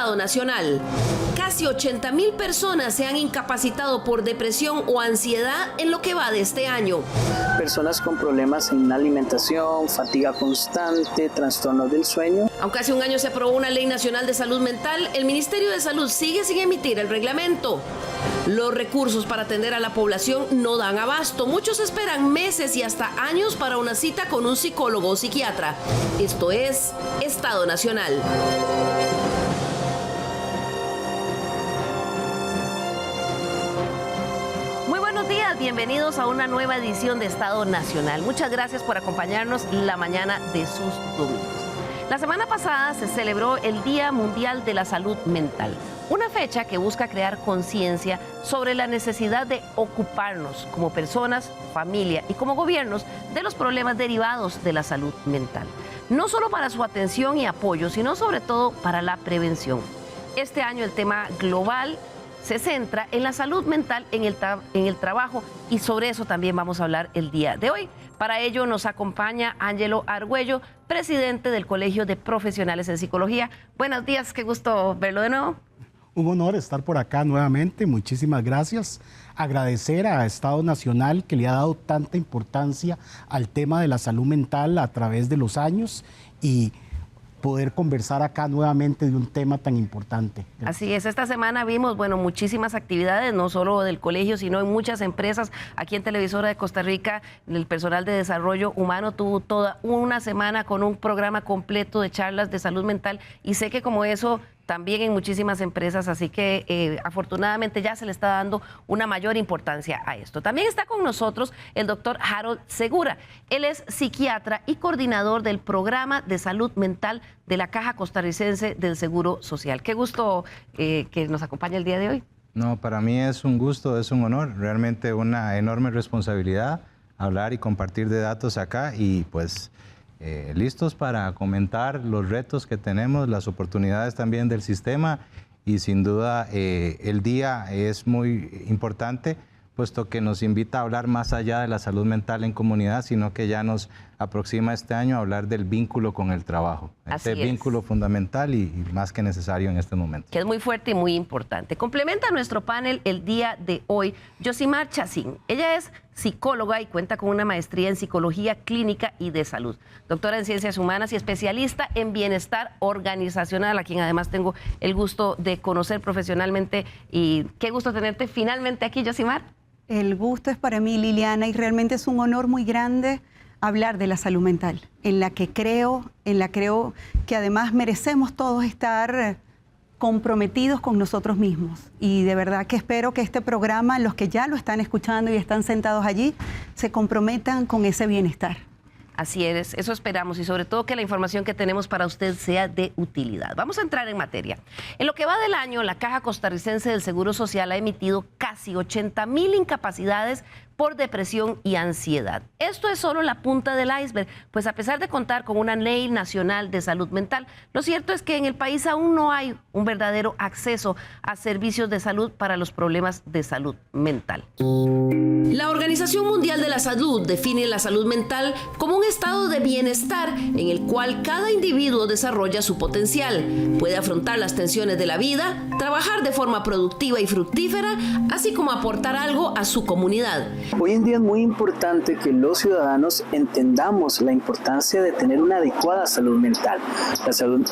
estado nacional. Casi 80,000 personas se han incapacitado por depresión o ansiedad en lo que va de este año. Personas con problemas en alimentación, fatiga constante, trastornos del sueño. Aunque hace un año se aprobó una ley nacional de salud mental, el Ministerio de Salud sigue sin emitir el reglamento. Los recursos para atender a la población no dan abasto. Muchos esperan meses y hasta años para una cita con un psicólogo o psiquiatra. Esto es Estado Nacional. Muy buenos días, bienvenidos a una nueva edición de Estado Nacional. Muchas gracias por acompañarnos la mañana de sus domingos. La semana pasada se celebró el Día Mundial de la Salud Mental, una fecha que busca crear conciencia sobre la necesidad de ocuparnos como personas, familia y como gobiernos de los problemas derivados de la salud mental. No solo para su atención y apoyo, sino sobre todo para la prevención. Este año el tema global se centra en la salud mental en el trabajo y sobre eso también vamos a hablar el día de hoy. Para ello nos acompaña Ángelo Argüello, presidente del Colegio de Profesionales en Psicología. Buenos días, qué gusto verlo de nuevo. Un honor estar por acá nuevamente, muchísimas gracias. Agradecer a Estado Nacional que le ha dado tanta importancia al tema de la salud mental a través de los años y poder conversar acá nuevamente de un tema tan importante. Así es, esta semana vimos, muchísimas actividades, no solo del colegio, sino en muchas empresas. Aquí en Televisora de Costa Rica, el personal de desarrollo humano tuvo toda una semana con un programa completo de charlas de salud mental y sé que como eso también en muchísimas empresas, así que afortunadamente ya se le está dando una mayor importancia a esto. También está con nosotros el doctor Harold Segura. Él es psiquiatra y coordinador del programa de salud mental de la Caja Costarricense del Seguro Social. Qué gusto que nos acompañe el día de hoy. No, para mí es un gusto, es un honor, realmente una enorme responsabilidad hablar y compartir de datos acá y pues listos para comentar los retos que tenemos, las oportunidades también del sistema y sin duda el día es muy importante puesto que nos invita a hablar más allá de la salud mental en comunidad, sino que ya nos aproxima este año a hablar del vínculo con el trabajo. Ese vínculo fundamental y más que necesario en este momento. Que es muy fuerte y muy importante. Complementa nuestro panel el día de hoy Yosimar Chacín. Ella es psicóloga y cuenta con una maestría en psicología clínica y de salud. Doctora en ciencias humanas y especialista en bienestar organizacional, a quien además tengo el gusto de conocer profesionalmente. Y qué gusto tenerte finalmente aquí, Yosimar. El gusto es para mí, Liliana, y realmente es un honor muy grande hablar de la salud mental, en la creo que además merecemos todos estar comprometidos con nosotros mismos. Y de verdad que espero que este programa, los que ya lo están escuchando y están sentados allí, se comprometan con ese bienestar. Así es, eso esperamos y sobre todo que la información que tenemos para usted sea de utilidad. Vamos a entrar en materia. En lo que va del año, la Caja Costarricense del Seguro Social ha emitido casi 80,000 incapacidades por depresión y ansiedad. Esto es solo la punta del iceberg, pues a pesar de contar con una ley nacional de salud mental, lo cierto es que en el país aún no hay un verdadero acceso a servicios de salud para los problemas de salud mental. La Organización Mundial de la Salud define la salud mental como un estado de bienestar en el cual cada individuo desarrolla su potencial, puede afrontar las tensiones de la vida, trabajar de forma productiva y fructífera, así como aportar algo a su comunidad. Hoy en día es muy importante que los ciudadanos entendamos la importancia de tener una adecuada salud mental.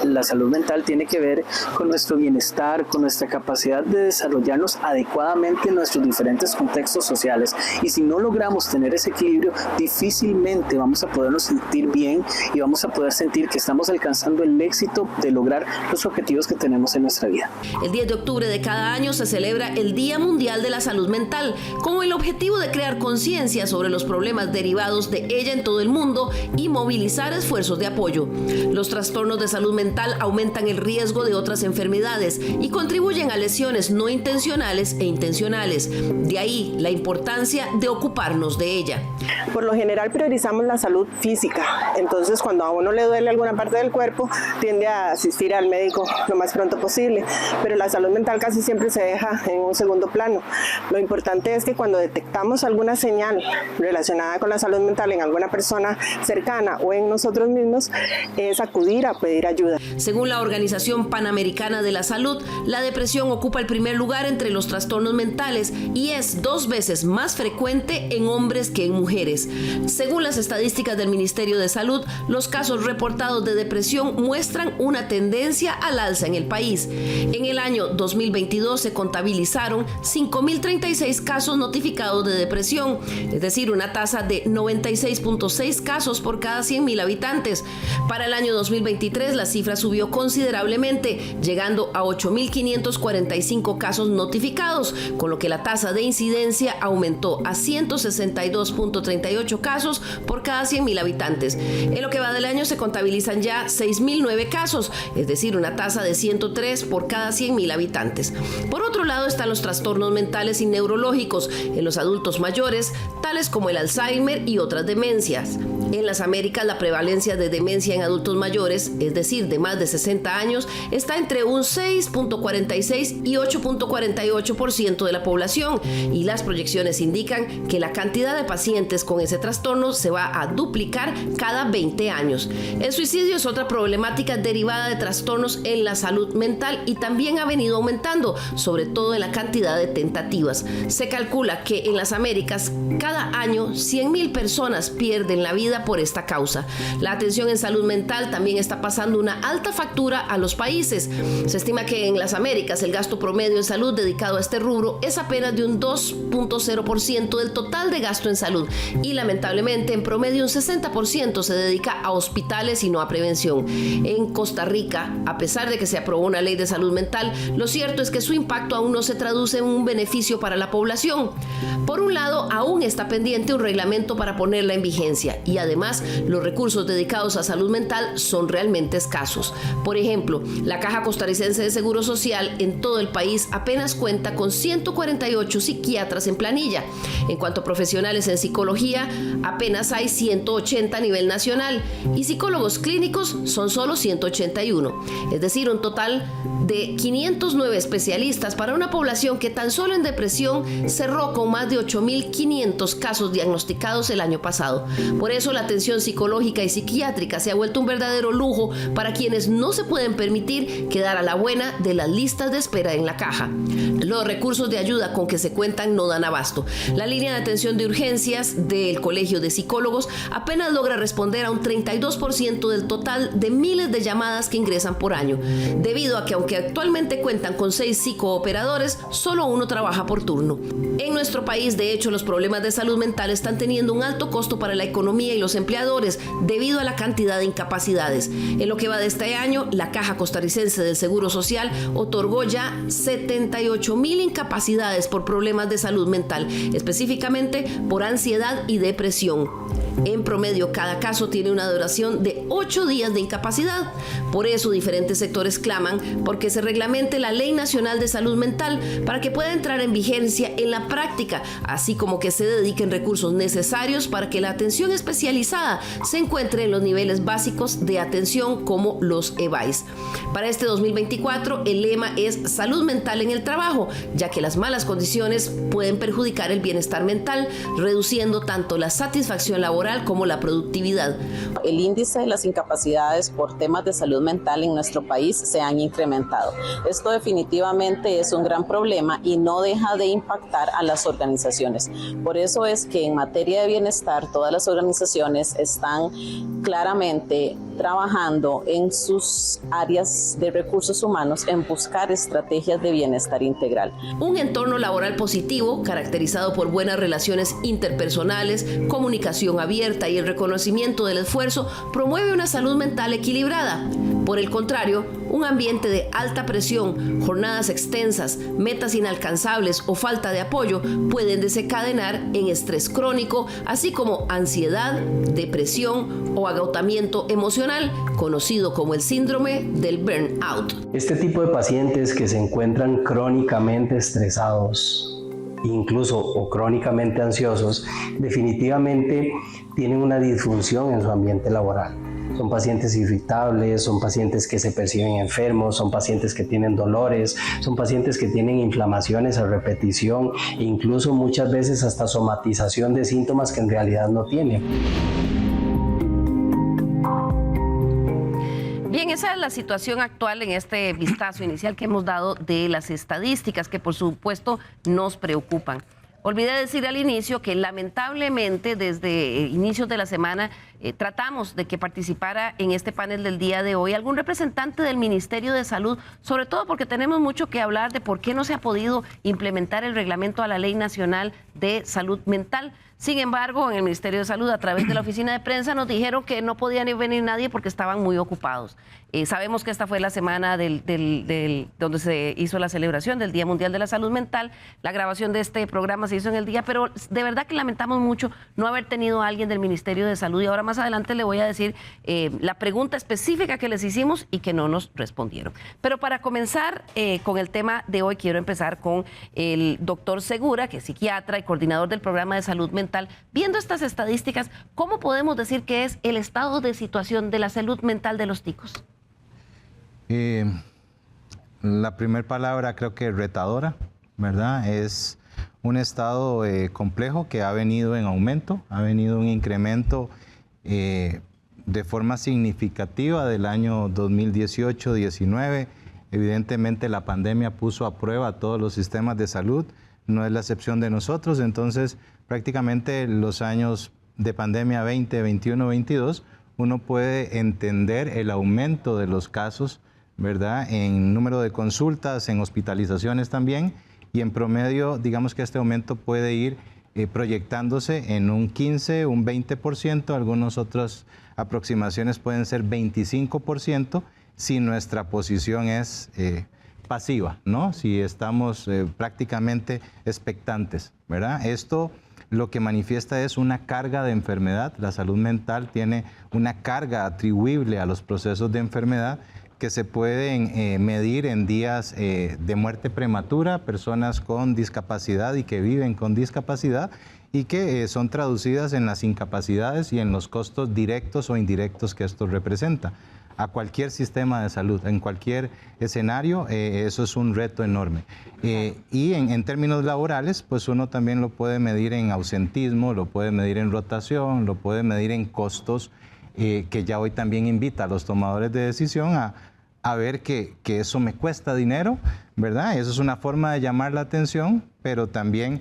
La salud mental tiene que ver con nuestro bienestar, con nuestra capacidad de desarrollarnos adecuadamente en nuestros diferentes contextos sociales. Y si no logramos tener ese equilibrio, difícilmente vamos a podernos sentir bien y vamos a poder sentir que estamos alcanzando el éxito de lograr los objetivos que tenemos en nuestra vida. El 10 de octubre de cada año se celebra el Día Mundial de la Salud Mental, con el objetivo de crear conciencia sobre los problemas derivados de ella en todo el mundo y movilizar esfuerzos de apoyo. Los trastornos de salud mental aumentan el riesgo de otras enfermedades y contribuyen a lesiones no intencionales e intencionales. De ahí la importancia de ocuparnos de ella. Por lo general priorizamos la salud física, entonces cuando a uno le duele alguna parte del cuerpo tiende a asistir al médico lo más pronto posible, pero la salud mental casi siempre se deja en un segundo plano. Lo importante es que cuando detectamos alguna señal relacionada con la salud mental en alguna persona cercana o en nosotros mismos, es acudir a pedir ayuda. Según la Organización Panamericana de la Salud, la depresión ocupa el primer lugar entre los trastornos mentales y es 2 veces más frecuente en hombres que en mujeres. Según las estadísticas del Ministerio de Salud, los casos reportados de depresión muestran una tendencia al alza en el país. En el año 2022 se contabilizaron 5.036 casos notificados de depresión, es decir, una tasa de 96.6 casos por cada 100.000 habitantes. Para el año 2023 la cifra subió considerablemente, llegando a 8.545 casos notificados, con lo que la tasa de incidencia aumentó a 162.38 casos por cada 100.000 habitantes. En lo que va del año se contabilizan ya 6.009 casos, es decir, una tasa de 103 por cada 100.000 habitantes. Por otro lado están los trastornos mentales y neurológicos en los adultos mayores, tales como el Alzheimer y otras demencias. En las Américas, la prevalencia de demencia en adultos mayores, es decir, de más de 60 años, está entre un 6.46 y 8.48% de la población, y las proyecciones indican que la cantidad de pacientes con ese trastorno se va a duplicar cada 20 años. El suicidio es otra problemática derivada de trastornos en la salud mental y también ha venido aumentando, sobre todo en la cantidad de tentativas. Se calcula que en las Américas cada año 100.000 personas pierden la vida por esta causa. La atención en salud mental también está pasando una alta factura a los países. Se estima que en las Américas el gasto promedio en salud dedicado a este rubro es apenas de un 2.0% del total de gasto en salud y lamentablemente en promedio un 60% se dedica a hospitales y no a prevención. En Costa Rica, a pesar de que se aprobó una ley de salud mental, lo cierto es que su impacto aún no se traduce en un beneficio para la población. Por un lado, aún está pendiente un reglamento para ponerla en vigencia y además los recursos dedicados a salud mental son realmente escasos. Por ejemplo, la Caja Costarricense de Seguro Social en todo el país apenas cuenta con 148 psiquiatras en planilla. En cuanto a profesionales en psicología, apenas hay 180 a nivel nacional y psicólogos clínicos son solo 181, es decir, un total de 509 especialistas para una población que tan solo en depresión cerró con más de 8.500 casos diagnosticados el año pasado. Por eso la atención psicológica y psiquiátrica se ha vuelto un verdadero lujo para quienes no se pueden permitir quedar a la buena de las listas de espera en la caja. Los recursos de ayuda con que se cuentan no dan abasto. La línea de atención de urgencias del Colegio de Psicólogos apenas logra responder a un 32% del total de miles de llamadas que ingresan por año, debido a que aunque actualmente cuentan con 6 psicooperadores, solo uno trabaja por turno. En nuestro país, de hecho, los problemas de salud mental están teniendo un alto costo para la economía y los empleadores debido a la cantidad de incapacidades. En lo que va de este año, la Caja Costarricense del Seguro Social otorgó ya 78.000 incapacidades por problemas de salud mental, específicamente por ansiedad y depresión. En promedio, cada caso tiene una duración de 8 días de incapacidad. Por eso, diferentes sectores claman porque se reglamente la Ley Nacional de Salud Mental para que pueda entrar en vigencia en la práctica, así como que se dediquen recursos necesarios para que la atención especializada se encuentre en los niveles básicos de atención como los EVAIS. Para este 2024, el lema es Salud Mental en el Trabajo, ya que las malas condiciones pueden perjudicar el bienestar mental, reduciendo tanto la satisfacción laboral como la productividad. El índice de las incapacidades por temas de salud mental en nuestro país se han incrementado. Esto definitivamente es un gran problema y no deja de impactar a las organizaciones. Por eso es que en materia de bienestar todas las organizaciones están claramente trabajando en sus áreas de recursos humanos en buscar estrategias de bienestar integral. Un entorno laboral positivo, caracterizado por buenas relaciones interpersonales, comunicación abierta y el reconocimiento del esfuerzo, promueve una salud mental equilibrada. Por el contrario, un ambiente de alta presión, jornadas extensas, metas inalcanzables o falta de apoyo pueden desencadenar en estrés crónico, así como ansiedad, depresión o agotamiento emocional, conocido como el síndrome del burnout. Este tipo de pacientes que se encuentran crónicamente estresados, incluso o crónicamente ansiosos, definitivamente tienen una disfunción en su ambiente laboral. Son pacientes irritables, son pacientes que se perciben enfermos, son pacientes que tienen dolores, son pacientes que tienen inflamaciones a repetición e incluso muchas veces hasta somatización de síntomas que en realidad no tienen. Bien, esa es la situación actual en este vistazo inicial que hemos dado de las estadísticas que por supuesto nos preocupan. Olvidé decir al inicio que lamentablemente desde inicios de la semana tratamos de que participara en este panel del día de hoy algún representante del Ministerio de Salud, sobre todo porque tenemos mucho que hablar de por qué no se ha podido implementar el reglamento a la Ley Nacional de Salud Mental. Sin embargo, en el Ministerio de Salud, a través de la oficina de prensa, nos dijeron que no podía ni venir nadie porque estaban muy ocupados. Sabemos que esta fue la semana donde se hizo la celebración del Día Mundial de la Salud Mental. La grabación de este programa se hizo en el día, pero de verdad que lamentamos mucho no haber tenido a alguien del Ministerio de Salud. Y ahora más adelante le voy a decir la pregunta específica que les hicimos y que no nos respondieron. Pero para comenzar con el tema de hoy, quiero empezar con el doctor Segura, que es psiquiatra y coordinador del programa de salud mental. Viendo estas estadísticas, ¿cómo podemos decir que es el estado de situación de la salud mental de los ticos? La primera palabra creo que retadora, ¿verdad? Es un estado complejo que ha venido en aumento, ha venido un incremento de forma significativa del año 2018-19. Evidentemente la pandemia puso a prueba todos los sistemas de salud, no es la excepción de nosotros, entonces prácticamente los años de pandemia 20, 21, 22, uno puede entender el aumento de los casos, ¿verdad? En número de consultas, en hospitalizaciones también, y en promedio, digamos que este aumento puede ir proyectándose en un 15, un 20%, algunas otras aproximaciones pueden ser 25%, si nuestra posición es pasiva, ¿no? Si estamos prácticamente expectantes, ¿verdad? Esto lo que manifiesta es una carga de enfermedad. La salud mental tiene una carga atribuible a los procesos de enfermedad que se pueden medir en días de muerte prematura, personas con discapacidad y que viven con discapacidad y que son traducidas en las incapacidades y en los costos directos o indirectos que esto representa a cualquier sistema de salud, en cualquier escenario, eso es un reto enorme. Y en términos laborales, pues uno también lo puede medir en ausentismo, lo puede medir en rotación, lo puede medir en costos, que ya hoy también invita a los tomadores de decisión a ver que eso me cuesta dinero, ¿verdad? Eso es una forma de llamar la atención, pero también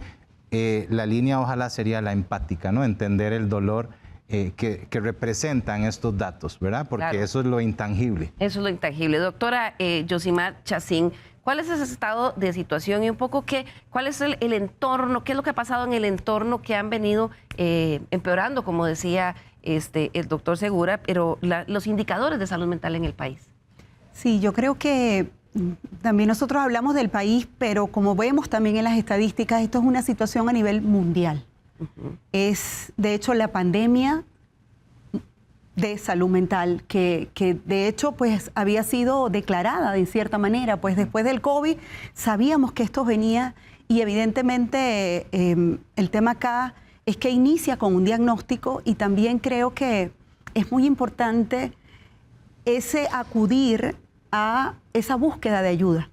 la línea ojalá sería la empática, ¿no? Entender el dolor que representan estos datos, ¿verdad? Porque claro, eso es lo intangible. Eso es lo intangible. Doctora Yosimar Chacín, ¿cuál es ese estado de situación y un poco cuál es el entorno, qué es lo que ha pasado en el entorno que han venido empeorando, como decía el doctor Segura, pero los indicadores de salud mental en el país? Sí, yo creo que también nosotros hablamos del país, pero como vemos también en las estadísticas, esto es una situación a nivel mundial. Es, de hecho, la pandemia de salud mental, que de hecho pues había sido declarada de cierta manera, pues después del COVID sabíamos que esto venía y evidentemente el tema acá es que inicia con un diagnóstico y también creo que es muy importante ese acudir a esa búsqueda de ayuda,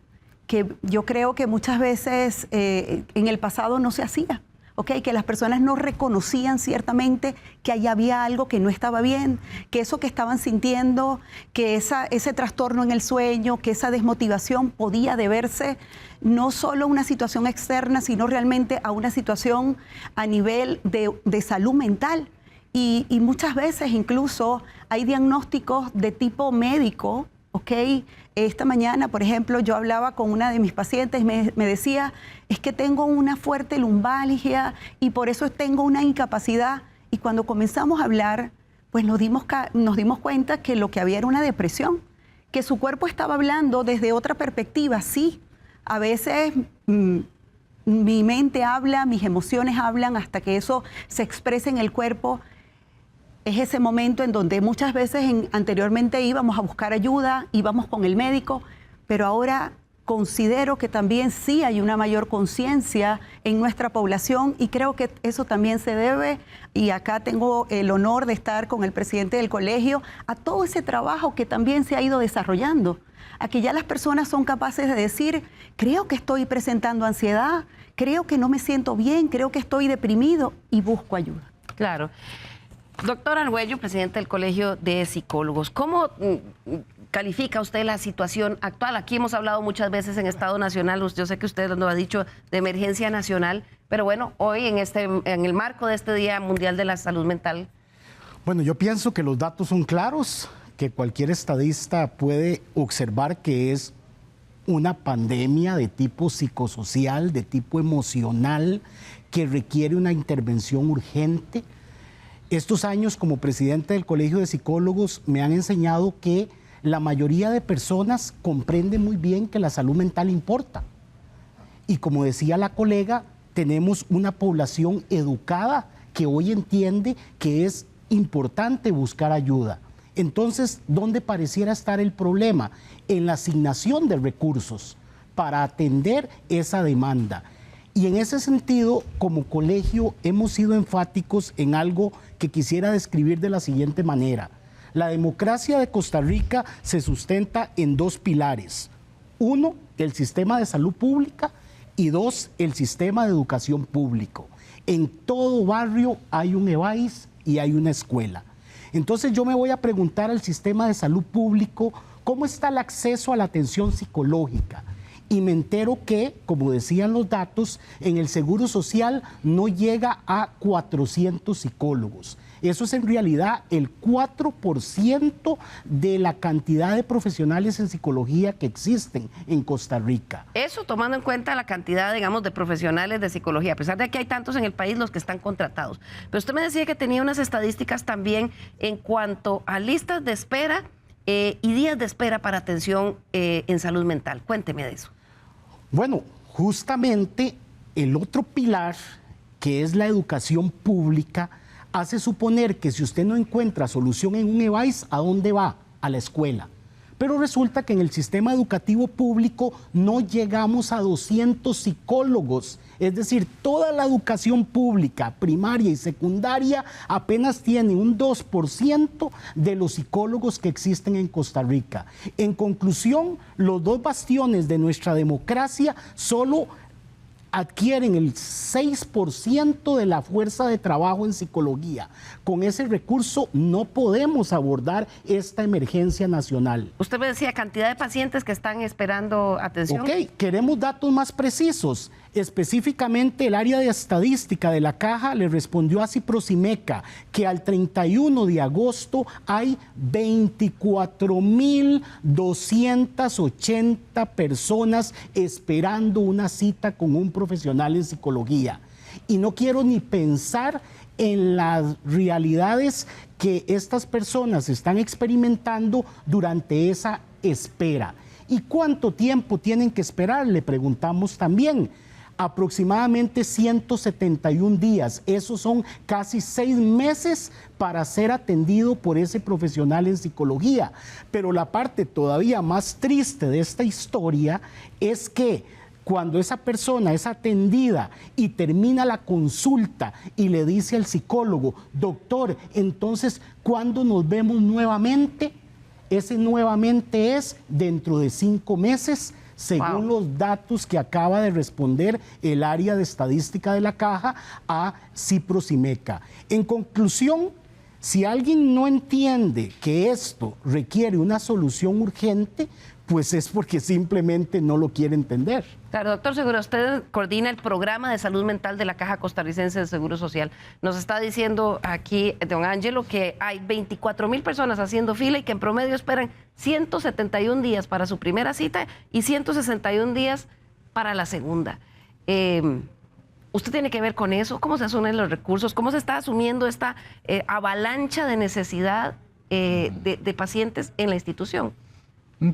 que yo creo que muchas veces en el pasado no se hacía. Okay, que las personas no reconocían ciertamente que ahí había algo que no estaba bien, que eso que estaban sintiendo, que ese trastorno en el sueño, que esa desmotivación podía deberse no solo a una situación externa, sino realmente a una situación a nivel de salud mental. Y muchas veces incluso hay diagnósticos de tipo médico. ¿Ok? Esta mañana, por ejemplo, yo hablaba con una de mis pacientes, me decía, es que tengo una fuerte lumbalgia y por eso tengo una incapacidad. Y cuando comenzamos a hablar, pues nos dimos cuenta que lo que había era una depresión, que su cuerpo estaba hablando desde otra perspectiva. Sí, a veces mi mente habla, mis emociones hablan hasta que eso se expresa en el cuerpo. Es ese momento en donde muchas veces anteriormente íbamos a buscar ayuda, íbamos con el médico, pero ahora Considero que también sí hay una mayor conciencia en nuestra población y creo que eso también se debe, y acá tengo el honor de estar con el presidente del colegio, a todo ese trabajo que también se ha ido desarrollando, a que ya las personas son capaces de decir, creo que estoy presentando ansiedad, creo que no me siento bien, creo que estoy deprimido y busco ayuda. Claro. Doctor Argüello, presidente del Colegio de Psicólogos, ¿cómo califica usted la situación actual? Aquí hemos hablado muchas veces en Estado Nacional, yo sé que usted nos ha dicho de emergencia nacional, pero bueno, hoy en el marco de este Día Mundial de la Salud Mental. Bueno, yo pienso que los datos son claros, que cualquier estadista puede observar que es una pandemia de tipo psicosocial, de tipo emocional, que requiere una intervención urgente. Estos años como presidente del Colegio de Psicólogos me han enseñado que la mayoría de personas comprende muy bien que la salud mental importa. Y como decía la colega, tenemos una población educada que hoy entiende que es importante buscar ayuda. Entonces, ¿dónde pareciera estar el problema? En la asignación de recursos para atender esa demanda. Y en ese sentido, como colegio, hemos sido enfáticos en algo que quisiera describir de la siguiente manera. La democracia de Costa Rica se sustenta en dos pilares. Uno, el sistema de salud pública y dos, el sistema de educación público. En todo barrio hay un EBAIS y hay una escuela. Entonces yo me voy a preguntar al sistema de salud público, ¿cómo está el acceso a la atención psicológica? Y me entero que, como decían los datos, en el Seguro Social no llega a 400 psicólogos. Eso es en realidad el 4% de la cantidad de profesionales en psicología que existen en Costa Rica. Eso tomando en cuenta la cantidad, digamos, de profesionales de psicología, a pesar de que hay tantos en el país los que están contratados. Pero usted me decía que tenía unas estadísticas también en cuanto a listas de espera y días de espera para atención en salud mental. Cuénteme de eso. Bueno, justamente el otro pilar, que es la educación pública, hace suponer que si usted no encuentra solución en un EBAIS, ¿a dónde va? A la escuela. Pero resulta que en el sistema educativo público no llegamos a 200 psicólogos. Es decir, toda la educación pública, primaria y secundaria, apenas tiene un 2% de los psicólogos que existen en Costa Rica. En conclusión, los dos bastiones de nuestra democracia solo adquieren el 6% de la fuerza de trabajo en psicología. Con ese recurso no podemos abordar esta emergencia nacional. Usted me decía cantidad de pacientes que están esperando atención. Ok, queremos datos más precisos. Específicamente, el área de estadística de la Caja le respondió a Ciprosimeca que al 31 de agosto hay 24.280 personas esperando una cita con un profesional en psicología. Y no quiero ni pensar en las realidades que estas personas están experimentando durante esa espera. ¿Y cuánto tiempo tienen que esperar? Le preguntamos también. Aproximadamente 171 días. Esos son casi 6 meses para ser atendido por ese profesional en psicología. Pero la parte todavía más triste de esta historia es que cuando esa persona es atendida y termina la consulta y le dice al psicólogo, doctor, entonces, ¿cuándo nos vemos nuevamente? Ese nuevamente es dentro de 5 meses, según los datos que acaba de responder el área de estadística de la Caja a Ciprosimeca. En conclusión, si alguien no entiende que esto requiere una solución urgente, pues es porque simplemente no lo quiere entender. Claro, doctor Segura, usted coordina el programa de salud mental de la Caja Costarricense de Seguro Social. Nos está diciendo aquí don Ángelo que hay 24,000 personas haciendo fila y que en promedio esperan 171 días para su primera cita y 161 días para la segunda. ¿Usted tiene que ver con eso? ¿Cómo se asumen los recursos? ¿Cómo se está asumiendo esta avalancha de necesidad de pacientes en la institución?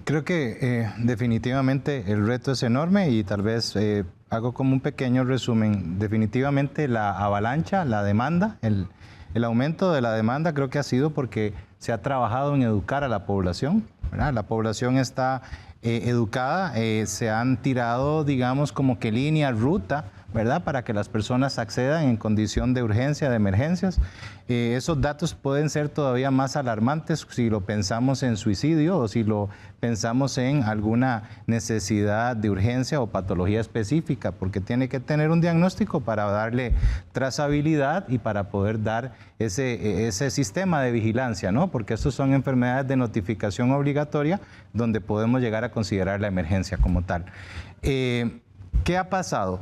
Creo que definitivamente el reto es enorme y tal vez hago como un pequeño resumen. Definitivamente la avalancha, la demanda, el aumento de la demanda creo que ha sido porque se ha trabajado en educar a la población, ¿verdad? La población está educada, se han tirado, digamos, como que línea, ruta, ¿verdad? Para que las personas accedan en condición de urgencia, de emergencias. Esos datos pueden ser todavía más alarmantes si lo pensamos en suicidio o si lo pensamos en alguna necesidad de urgencia o patología específica, porque tiene que tener un diagnóstico para darle trazabilidad y para poder dar ese sistema de vigilancia, ¿no? Porque estos son enfermedades de notificación obligatoria donde podemos llegar a considerar la emergencia como tal. ¿Qué ha pasado?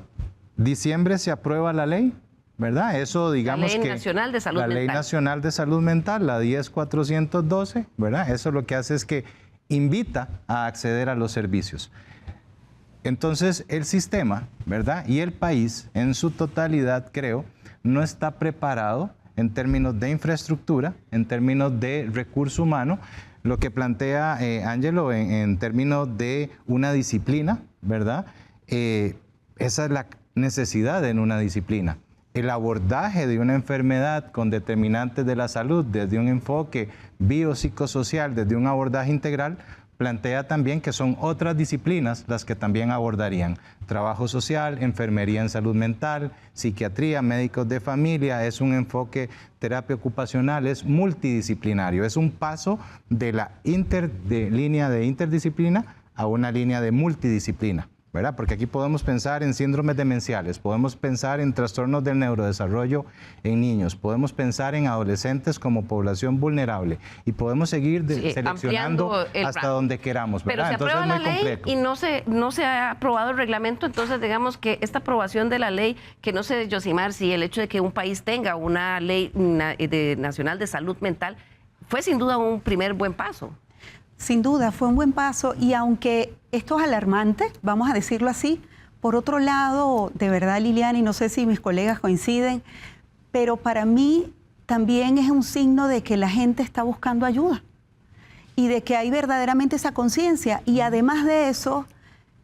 Diciembre se aprueba la ley, ¿verdad? Eso, digamos que... La Ley Nacional de Salud Mental. La Ley Nacional de Salud Mental, la 10412, ¿verdad? Eso lo que hace es que invita a acceder a los servicios. Entonces, el sistema, ¿verdad? Y el país, en su totalidad, creo, no está preparado en términos de infraestructura, en términos de recurso humano, lo que plantea Ángelo en términos de una disciplina, ¿verdad? Esa es la necesidad en una disciplina. El abordaje de una enfermedad con determinantes de la salud desde un enfoque biopsicosocial, desde un abordaje integral, plantea también que son otras disciplinas las que también abordarían. Trabajo social, enfermería en salud mental, psiquiatría, médicos de familia, es un enfoque terapia ocupacional, es multidisciplinario, es un paso de la línea de interdisciplina a una línea de multidisciplina, ¿verdad? Porque aquí podemos pensar en síndromes demenciales, podemos pensar en trastornos del neurodesarrollo en niños, podemos pensar en adolescentes como población vulnerable y podemos seguir seleccionando hasta donde queramos, ¿verdad? Pero se aprueba la ley y no se ha aprobado el reglamento, entonces digamos que esta aprobación de la ley, que no sé, Yosimar, si el hecho de que un país tenga una ley nacional de salud mental fue sin duda un primer buen paso. Sin duda, fue un buen paso y aunque esto es alarmante, vamos a decirlo así, por otro lado, de verdad, Liliana, y no sé si mis colegas coinciden, pero para mí también es un signo de que la gente está buscando ayuda y de que hay verdaderamente esa conciencia. Y además de eso,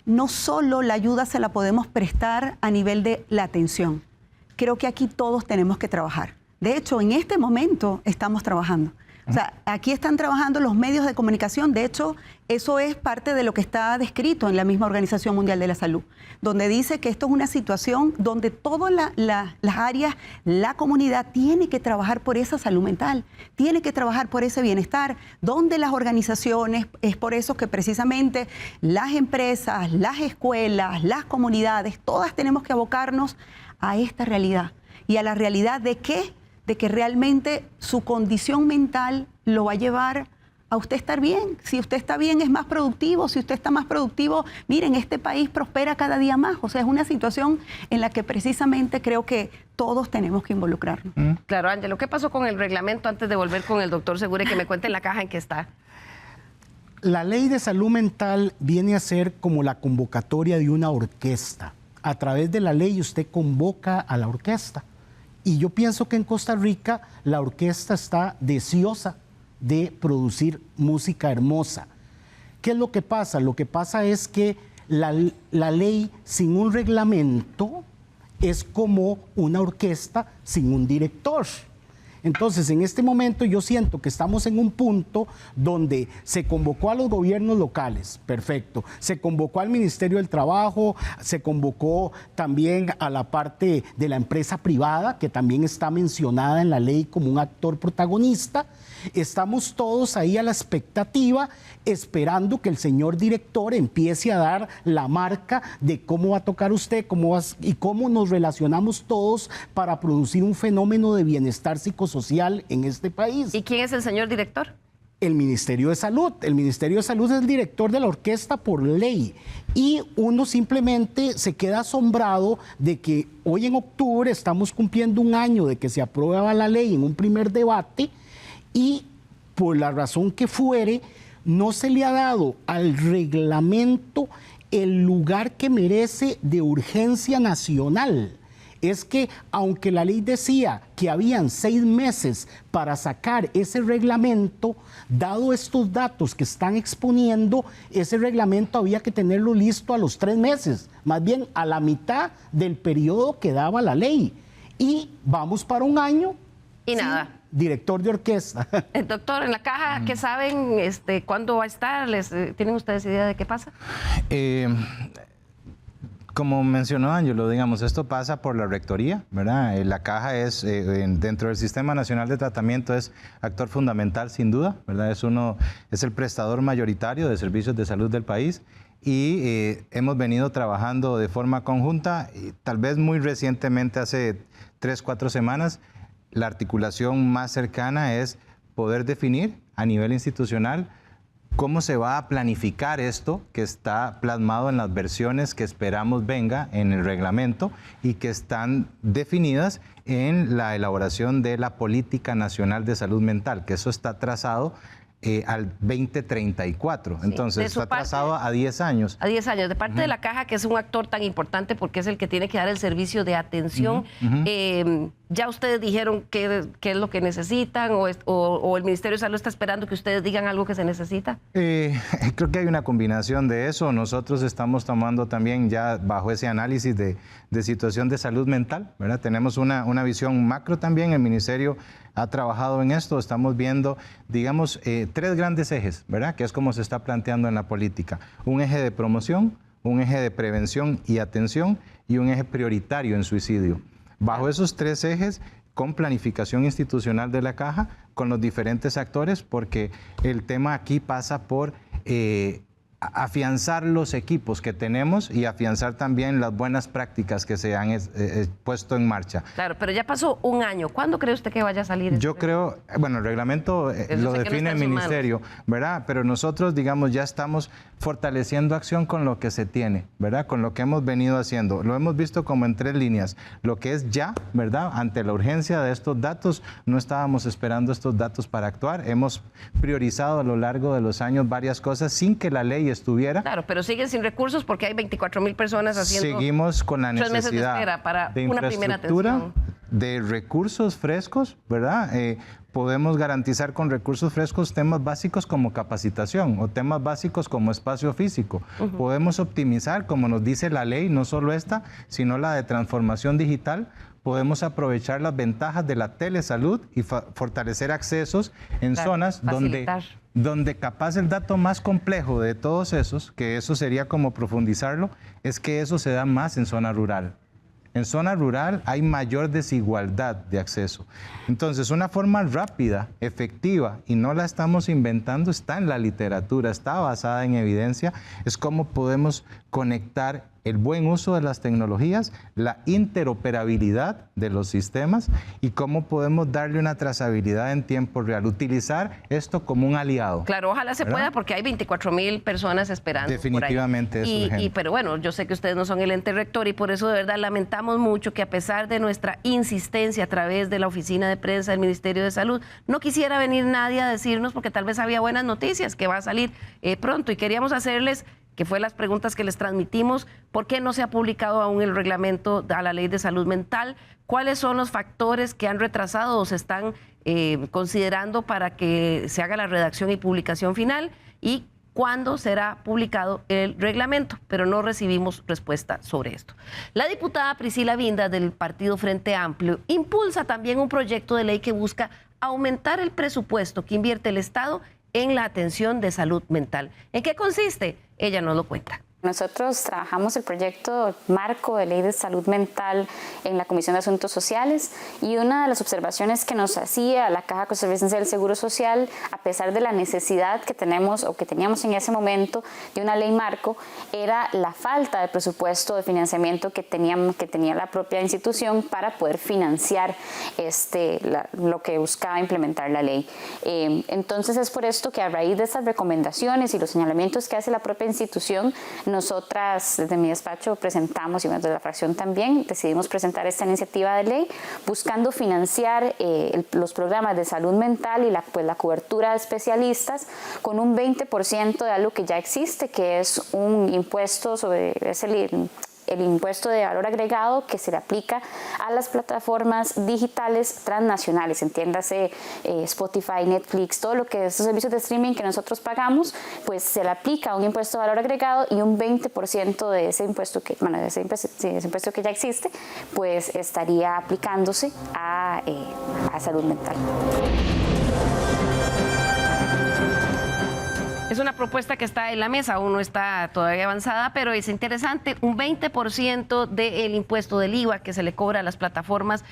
no solo la ayuda se la podemos prestar a nivel de la atención. Creo que aquí todos tenemos que trabajar. De hecho, en este momento estamos trabajando. O sea, aquí están trabajando los medios de comunicación. De hecho, eso es parte de lo que está descrito en la misma Organización Mundial de la Salud, donde dice que esto es una situación donde todas las áreas, la comunidad tiene que trabajar por esa salud mental, tiene que trabajar por ese bienestar, donde las organizaciones, es por eso que precisamente las empresas, las escuelas, las comunidades, todas tenemos que abocarnos a esta realidad y a la realidad de que realmente su condición mental lo va a llevar a usted estar bien. Si usted está bien, es más productivo. Si usted está más productivo, miren, este país prospera cada día más. O sea, es una situación en la que precisamente creo que todos tenemos que involucrarnos. Claro, Ángelo, ¿qué pasó con el reglamento antes de volver con el doctor Segura y que me cuente en la caja en que está? La ley de salud mental viene a ser como la convocatoria de una orquesta. A través de la ley usted convoca a la orquesta. Y yo pienso que en Costa Rica la orquesta está deseosa de producir música hermosa. ¿Qué es lo que pasa? Lo que pasa es que la ley sin un reglamento es como una orquesta sin un director. Entonces, en este momento yo siento que estamos en un punto donde se convocó a los gobiernos locales, perfecto, se convocó al Ministerio del Trabajo, se convocó también a la parte de la empresa privada, que también está mencionada en la ley como un actor protagonista. Estamos todos ahí a la expectativa, esperando que el señor director empiece a dar la marca de cómo va a tocar usted, y cómo nos relacionamos todos para producir un fenómeno de bienestar psicosocial en este país. ¿Y quién es el señor director? El Ministerio de Salud. El Ministerio de Salud es el director de la orquesta por ley. Y uno simplemente se queda asombrado de que hoy en octubre estamos cumpliendo un año de que se aprueba la ley en un primer debate y por la razón que fuere, no se le ha dado al reglamento el lugar que merece de urgencia nacional. Es que aunque la ley decía que habían 6 meses para sacar ese reglamento, dado estos datos que están exponiendo, ese reglamento había que tenerlo listo a los 3 meses, más bien a la mitad del periodo que daba la ley. Y vamos para un año. Y nada. director de orquesta. Doctor, en la caja, ¿qué saben? ¿Cuándo va a estar? ¿Tienen ustedes idea de qué pasa? Como mencionó Ángelo, digamos, esto pasa por la rectoría, ¿verdad? La caja es, dentro del Sistema Nacional de Tratamiento, es actor fundamental, sin duda, ¿verdad? Es el prestador mayoritario de servicios de salud del país y hemos venido trabajando de forma conjunta, y tal vez muy recientemente, hace 3, 4 semanas, la articulación más cercana es poder definir a nivel institucional cómo se va a planificar esto que está plasmado en las versiones que esperamos venga en el reglamento y que están definidas en la elaboración de la Política Nacional de Salud Mental, que eso está trazado al 2034. Sí, entonces está trazado a 10 años. A 10 años. De parte de la caja, que es un actor tan importante porque es el que tiene que dar el servicio de atención, ¿ya ustedes dijeron qué es lo que necesitan o el Ministerio de Salud está esperando que ustedes digan algo que se necesita? Creo que hay una combinación de eso. Nosotros estamos tomando también ya bajo ese análisis de situación de salud mental, ¿verdad? Tenemos una visión macro también. El Ministerio ha trabajado en esto. Estamos viendo, digamos, 3 grandes ejes, ¿verdad? Que es como se está planteando en la política. Un eje de promoción, un eje de prevención y atención y un eje prioritario en suicidio. Bajo esos 3 ejes, con planificación institucional de la caja, con los diferentes actores, porque el tema aquí pasa por afianzar los equipos que tenemos y afianzar también las buenas prácticas que se han puesto en marcha. Claro, pero ya pasó un año. ¿Cuándo cree usted que vaya a salir? Yo creo, bueno, el reglamento lo define el Ministerio, ¿verdad? Pero nosotros, digamos, ya estamos fortaleciendo acción con lo que se tiene, ¿verdad? Con lo que hemos venido haciendo. Lo hemos visto como en 3 líneas. Lo que es ya, ¿verdad? Ante la urgencia de estos datos, no estábamos esperando estos datos para actuar. Hemos priorizado a lo largo de los años varias cosas sin que la ley estuviera. Claro, pero siguen sin recursos porque hay 24,000 personas haciendo. Seguimos con la 3 meses de necesidad espera para de una primera atención, de recursos frescos, ¿verdad? Podemos garantizar con recursos frescos temas básicos como capacitación o temas básicos como espacio físico. Podemos optimizar, como nos dice la ley, no solo esta, sino la de transformación digital. Podemos aprovechar las ventajas de la telesalud y fortalecer accesos en zonas donde capaz el dato más complejo de todos esos, que eso sería como profundizarlo, es que eso se da más en zona rural. En zona rural hay mayor desigualdad de acceso. Entonces, una forma rápida, efectiva, y no la estamos inventando, está en la literatura, está basada en evidencia, es cómo podemos conectar el buen uso de las tecnologías, la interoperabilidad de los sistemas y cómo podemos darle una trazabilidad en tiempo real, utilizar esto como un aliado. Claro, ojalá se pueda porque hay 24,000 personas esperando. Definitivamente es urgente. Pero bueno, yo sé que ustedes no son el ente rector y por eso de verdad lamentamos mucho que a pesar de nuestra insistencia a través de la oficina de prensa del Ministerio de Salud, no quisiera venir nadie a decirnos porque tal vez había buenas noticias que va a salir pronto y queríamos hacerles, que fue las preguntas que les transmitimos, ¿por qué no se ha publicado aún el reglamento a la Ley de Salud Mental? ¿Cuáles son los factores que han retrasado o se están considerando para que se haga la redacción y publicación final? ¿Y cuándo será publicado el reglamento? Pero no recibimos respuesta sobre esto. La diputada Priscila Vindas del Partido Frente Amplio impulsa también un proyecto de ley que busca aumentar el presupuesto que invierte el Estado en la atención de salud mental. ¿En qué consiste? Ella nos lo cuenta. Nosotros trabajamos el proyecto marco de ley de salud mental en la Comisión de Asuntos Sociales y una de las observaciones que nos hacía la Caja Costarricense del Seguro Social, a pesar de la necesidad que tenemos o que teníamos en ese momento de una ley marco, era la falta de presupuesto de financiamiento que tenía la propia institución para poder financiar lo que buscaba implementar la ley. Entonces es por esto que a raíz de estas recomendaciones y los señalamientos que hace la propia institución, nosotras desde mi despacho presentamos, y desde la fracción también, decidimos presentar esta iniciativa de ley buscando financiar los programas de salud mental y la cobertura de especialistas con un 20% de algo que ya existe, que es un impuesto sobre el impuesto de valor agregado que se le aplica a las plataformas digitales transnacionales, entiéndase Spotify, Netflix, todo lo que estos servicios de streaming que nosotros pagamos, pues se le aplica un impuesto de valor agregado y un 20% de ese impuesto ese impuesto que ya existe, pues estaría aplicándose a a salud mental. Es una propuesta que está en la mesa, aún no está todavía avanzada, pero es interesante, un 20% del impuesto del IVA que se le cobra a las plataformas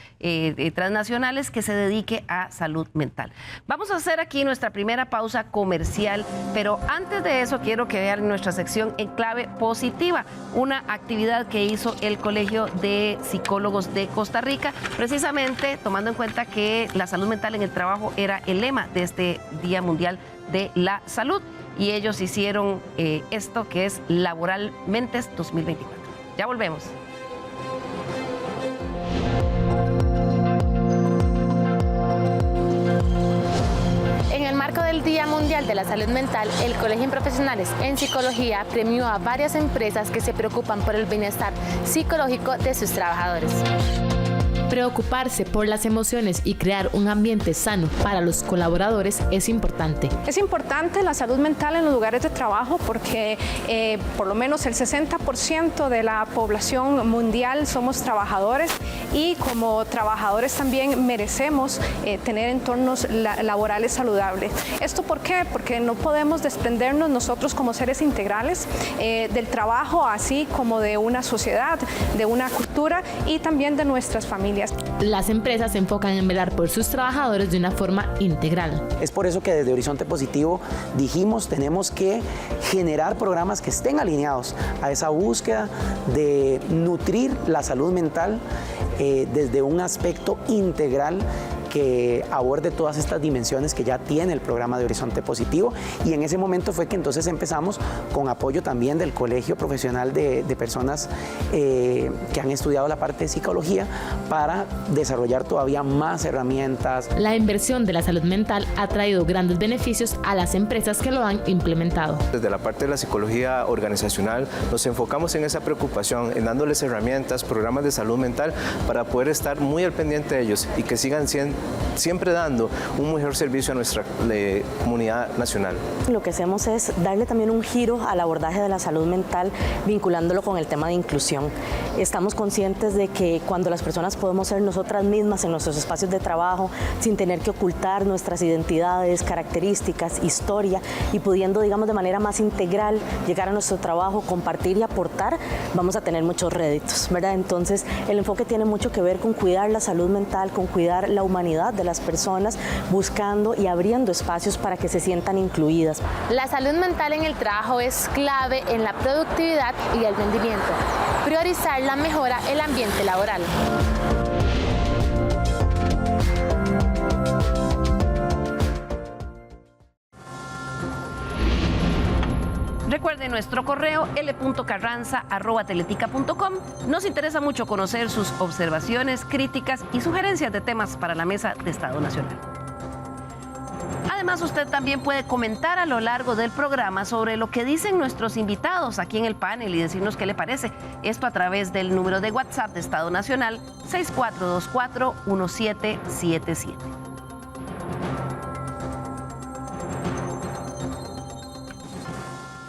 transnacionales que se dedique a salud mental. Vamos a hacer aquí nuestra primera pausa comercial, pero antes de eso quiero que vean nuestra sección en clave positiva, una actividad que hizo el Colegio de Psicólogos de Costa Rica, precisamente tomando en cuenta que la salud mental en el trabajo era el lema de este Día Mundial de la Salud. Y ellos hicieron esto que es Laboralmentes 2024. Ya volvemos. En el marco del Día Mundial de la Salud Mental, el Colegio de Profesionales en Psicología premió a varias empresas que se preocupan por el bienestar psicológico de sus trabajadores. Preocuparse por las emociones y crear un ambiente sano para los colaboradores es importante. Es importante la salud mental en los lugares de trabajo porque por lo menos el 60% de la población mundial somos trabajadores y como trabajadores también merecemos tener entornos laborales saludables. ¿Esto por qué? Porque no podemos desprendernos nosotros como seres integrales del trabajo, así como de una sociedad, de una cultura y también de nuestras familias. Las empresas se enfocan en velar por sus trabajadores de una forma integral. Es por eso que desde Horizonte Positivo dijimos tenemos que generar programas que estén alineados a esa búsqueda de nutrir la salud mental desde un aspecto integral que aborde todas estas dimensiones que ya tiene el programa de Horizonte Positivo, y en ese momento fue que entonces empezamos con apoyo también del Colegio Profesional de Personas que han estudiado la parte de psicología para desarrollar todavía más herramientas. La inversión de la salud mental ha traído grandes beneficios a las empresas que lo han implementado. Desde la parte de la psicología organizacional nos enfocamos en esa preocupación, en dándoles herramientas, programas de salud mental para poder estar muy al pendiente de ellos y que sigan siempre dando un mejor servicio a nuestra comunidad nacional. Lo que hacemos es darle también un giro al abordaje de la salud mental vinculándolo con el tema de inclusión. Estamos conscientes de que cuando las personas podemos ser nosotras mismas en nuestros espacios de trabajo sin tener que ocultar nuestras identidades, características, historia y pudiendo, digamos, de manera más integral llegar a nuestro trabajo, compartir y aportar, vamos a tener muchos réditos, ¿verdad? Entonces el enfoque tiene mucho que ver con cuidar la salud mental, con cuidar la humanidad de las personas, buscando y abriendo espacios para que se sientan incluidas. La salud mental en el trabajo es clave en la productividad y el rendimiento. Priorizar la mejora el ambiente laboral. Recuerde nuestro correo l.carranza@teletica.com. Nos interesa mucho conocer sus observaciones, críticas y sugerencias de temas para la Mesa de Estado Nacional. Además, usted también puede comentar a lo largo del programa sobre lo que dicen nuestros invitados aquí en el panel y decirnos qué le parece. Esto a través del número de WhatsApp de Estado Nacional 6424-1777.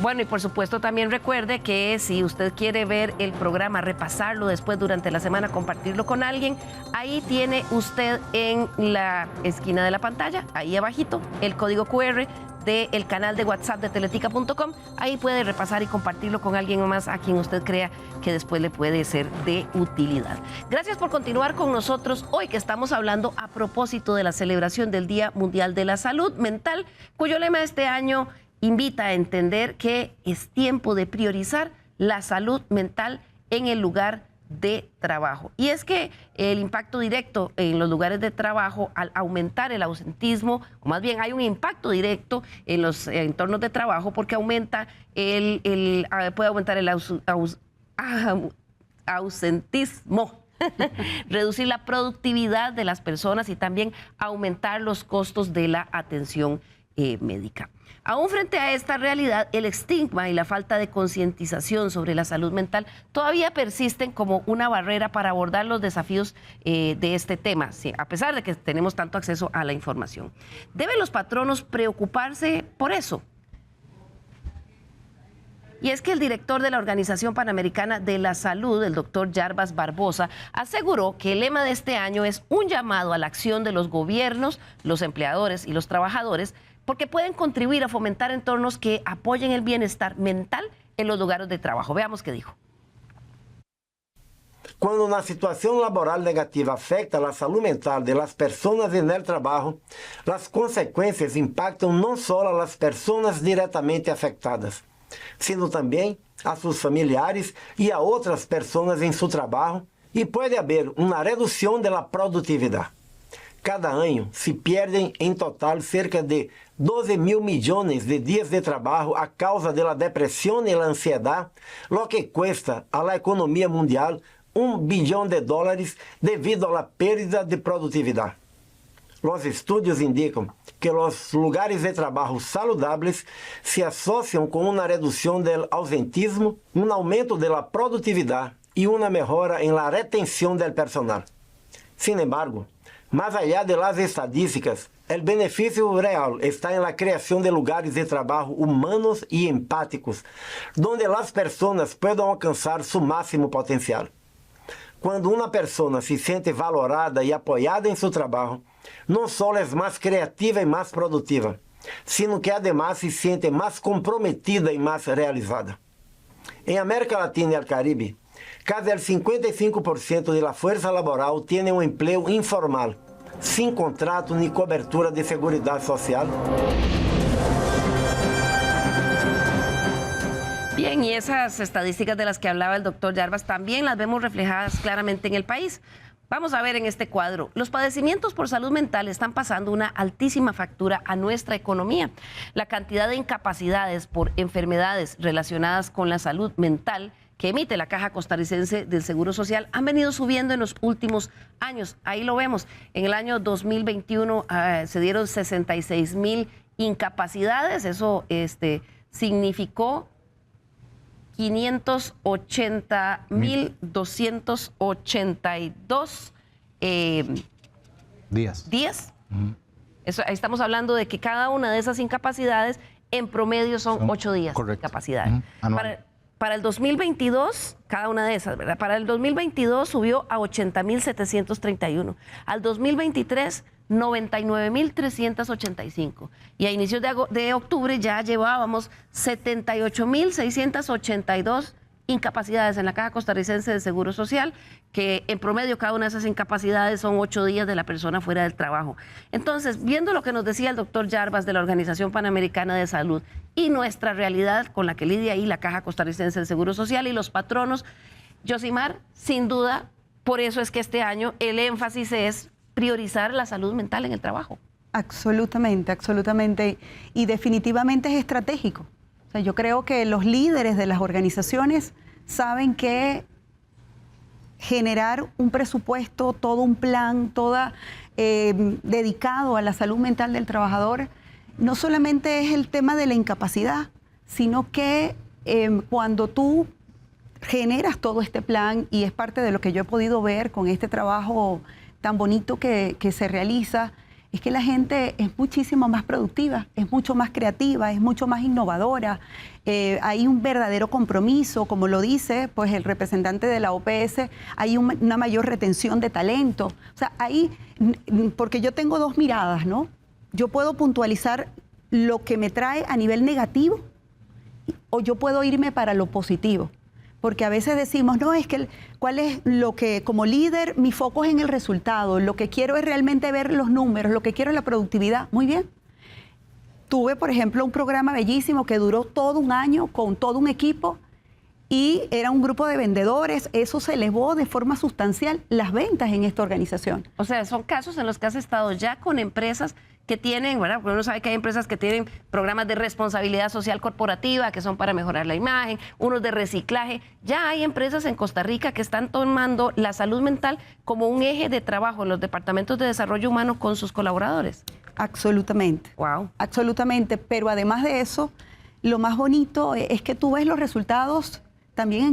Bueno, y por supuesto también recuerde que si usted quiere ver el programa, repasarlo después durante la semana, compartirlo con alguien, ahí tiene usted en la esquina de la pantalla, ahí abajito, el código QR del canal de WhatsApp de teletica.com. Ahí puede repasar y compartirlo con alguien más a quien usted crea que después le puede ser de utilidad. Gracias por continuar con nosotros hoy, que estamos hablando a propósito de la celebración del Día Mundial de la Salud Mental, cuyo lema este año invita a entender que es tiempo de priorizar la salud mental en el lugar de trabajo. Y es que el impacto directo en los lugares de trabajo, al aumentar el ausentismo, o más bien hay un impacto directo en los entornos de trabajo porque aumenta puede aumentar el ausentismo. Reducir la productividad de las personas y también aumentar los costos de la atención médica. Aún frente a esta realidad, el estigma y la falta de concientización sobre la salud mental todavía persisten como una barrera para abordar los desafíos de este tema, sí, a pesar de que tenemos tanto acceso a la información. ¿Deben los patronos preocuparse por eso? Y es que el director de la Organización Panamericana de la Salud, el doctor Jarbas Barbosa, aseguró que el lema de este año es un llamado a la acción de los gobiernos, los empleadores y los trabajadores, porque pueden contribuir a fomentar entornos que apoyen el bienestar mental en los lugares de trabajo. Veamos qué dijo. Cuando una situación laboral negativa afecta la salud mental de las personas en el trabajo, las consecuencias impactan no solo a las personas directamente afectadas, sino también a sus familiares y a otras personas en su trabajo, y puede haber una reducción de la productividad. Cada año se pierden en total cerca de 12.000 millones de días de trabajo a causa de la depresión y la ansiedad, lo que cuesta a la economía mundial $1 billón debido a la pérdida de productividad. Los estudios indican que los lugares de trabajo saludables se asocian con una reducción del ausentismo, un aumento de la productividad y una mejora en la retención del personal. Sin embargo, más allá de las estadísticas, el beneficio real está en la creación de lugares de trabajo humanos y empáticos, donde las personas puedan alcanzar su máximo potencial. Cuando una persona se siente valorada y apoyada en su trabajo, no solo es más creativa y más productiva, sino que además se siente más comprometida y más realizada. En América Latina y el Caribe, casi el 55% de la fuerza laboral tiene un empleo informal, sin contrato ni cobertura de seguridad social. Bien, y esas estadísticas de las que hablaba el doctor Jarbas también las vemos reflejadas claramente en el país. Vamos a ver en este cuadro. Los padecimientos por salud mental están pasando una altísima factura a nuestra economía. La cantidad de incapacidades por enfermedades relacionadas con la salud mental que emite la Caja Costarricense del Seguro Social han venido subiendo en los últimos años. Ahí lo vemos. En el año 2021 se dieron 66,000 incapacidades. Eso significó 580,282 días. Eso, ahí estamos hablando de que cada una de esas incapacidades en promedio son 8 días de incapacidad. Para el 2022, cada una de esas, ¿verdad? Para el 2022 subió a 80,731. Al 2023, 99,385. Y a inicios de octubre ya llevábamos 78,682 incapacidades en la Caja Costarricense de Seguro Social, que en promedio cada una de esas incapacidades son 8 días de la persona fuera del trabajo. Entonces, viendo lo que nos decía el doctor Jarbas de la Organización Panamericana de Salud y nuestra realidad con la que lidia ahí la Caja Costarricense del Seguro Social y los patronos, Yosimar, sin duda, por eso es que este año el énfasis es priorizar la salud mental en el trabajo. Absolutamente, absolutamente. Y definitivamente es estratégico. O sea, yo creo que los líderes de las organizaciones saben que generar un presupuesto, todo un plan, dedicado a la salud mental del trabajador, no solamente es el tema de la incapacidad, sino que cuando tú generas todo este plan, y es parte de lo que yo he podido ver con este trabajo tan bonito que se realiza, es que la gente es muchísimo más productiva, es mucho más creativa, es mucho más innovadora. Hay un verdadero compromiso, como lo dice pues el representante de la OPS, hay una mayor retención de talento. O sea, porque yo tengo dos miradas, ¿no? Yo puedo puntualizar lo que me trae a nivel negativo o yo puedo irme para lo positivo. Porque a veces decimos, no, es que cuál es lo que como líder mi foco es en el resultado, lo que quiero es realmente ver los números, lo que quiero es la productividad. Muy bien. Tuve, por ejemplo, un programa bellísimo que duró todo un año con todo un equipo y era un grupo de vendedores. Eso se elevó de forma sustancial las ventas en esta organización. O sea, son casos en los que has estado ya con empresas que tienen, ¿verdad? Porque uno sabe que hay empresas que tienen programas de responsabilidad social corporativa que son para mejorar la imagen, unos de reciclaje. Ya hay empresas en Costa Rica que están tomando la salud mental como un eje de trabajo en los departamentos de desarrollo humano con sus colaboradores. Absolutamente. Wow. Absolutamente. Pero además de eso, lo más bonito es que tú ves los resultados también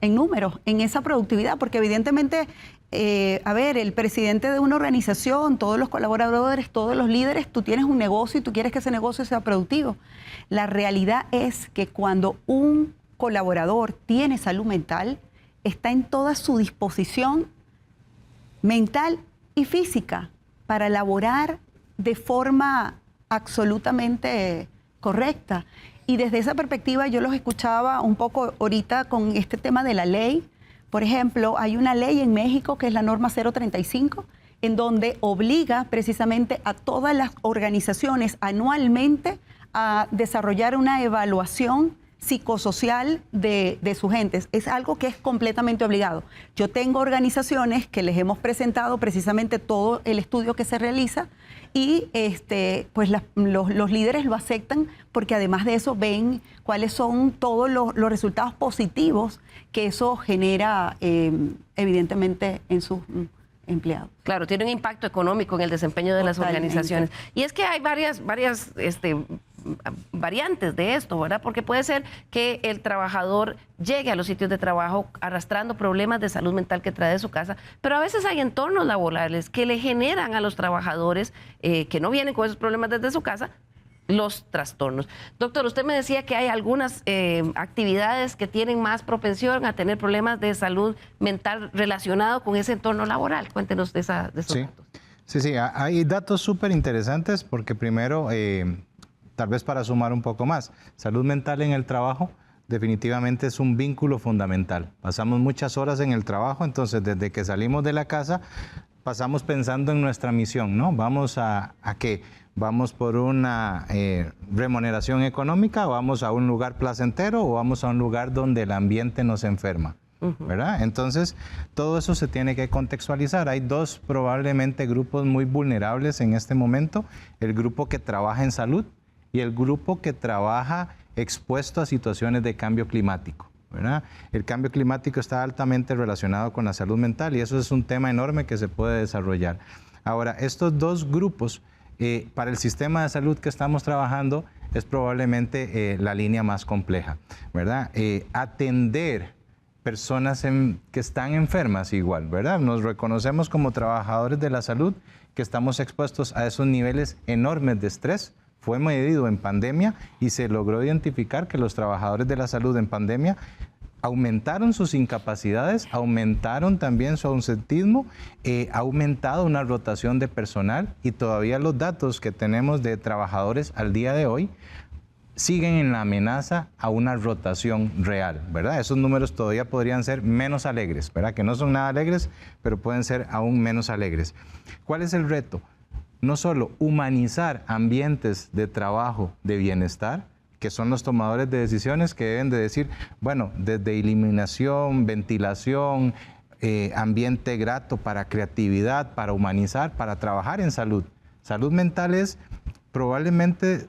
en números, en esa productividad, porque evidentemente, el presidente de una organización, todos los colaboradores, todos los líderes, tú tienes un negocio y tú quieres que ese negocio sea productivo. La realidad es que cuando un colaborador tiene salud mental, está en toda su disposición mental y física para laborar de forma absolutamente correcta. Y desde esa perspectiva yo los escuchaba un poco ahorita con este tema de la ley. Por ejemplo, hay una ley en México que es la norma 035, en donde obliga precisamente a todas las organizaciones anualmente a desarrollar una evaluación psicosocial de sus gentes. Es algo que es completamente obligado. Yo tengo organizaciones que les hemos presentado precisamente todo el estudio que se realiza y pues los líderes lo aceptan porque además de eso ven cuáles son todos los resultados positivos que eso genera evidentemente en sus empleados. Claro, tiene un impacto económico en el desempeño de las organizaciones. Y es que hay varias variantes de esto, ¿verdad? Porque puede ser que el trabajador llegue a los sitios de trabajo arrastrando problemas de salud mental que trae de su casa, pero a veces hay entornos laborales que le generan a los trabajadores que no vienen con esos problemas desde su casa, los trastornos. Doctor, usted me decía que hay algunas actividades que tienen más propensión a tener problemas de salud mental relacionados con ese entorno laboral. Cuéntenos de esos datos. Sí, hay datos súper interesantes porque primero, tal vez para sumar un poco más, salud mental en el trabajo definitivamente es un vínculo fundamental. Pasamos muchas horas en el trabajo, entonces desde que salimos de la casa pasamos pensando en nuestra misión, ¿no? Vamos a qué. ¿Vamos por una remuneración económica, o vamos a un lugar placentero, o vamos a un lugar donde el ambiente nos enferma? ¿Verdad? Entonces, todo eso se tiene que contextualizar. Hay dos probablemente grupos muy vulnerables en este momento: el grupo que trabaja en salud y el grupo que trabaja expuesto a situaciones de cambio climático, ¿verdad? El cambio climático está altamente relacionado con la salud mental y eso es un tema enorme que se puede desarrollar. Ahora, estos dos grupos, para el sistema de salud que estamos trabajando, es probablemente la línea más compleja, ¿verdad? Atender personas que están enfermas igual, ¿verdad? Nos reconocemos como trabajadores de la salud que estamos expuestos a esos niveles enormes de estrés. Fue medido en pandemia y se logró identificar que los trabajadores de la salud en pandemia aumentaron sus incapacidades, aumentaron también su ausentismo, ha aumentado una rotación de personal y todavía los datos que tenemos de trabajadores al día de hoy siguen en la amenaza a una rotación real, ¿verdad? Esos números todavía podrían ser menos alegres, ¿verdad? Que no son nada alegres, pero pueden ser aún menos alegres. ¿Cuál es el reto? No solo humanizar ambientes de trabajo de bienestar, que son los tomadores de decisiones que deben de decir, bueno, desde eliminación, ventilación, ambiente grato para creatividad, para humanizar, para trabajar en salud. Salud mental es probablemente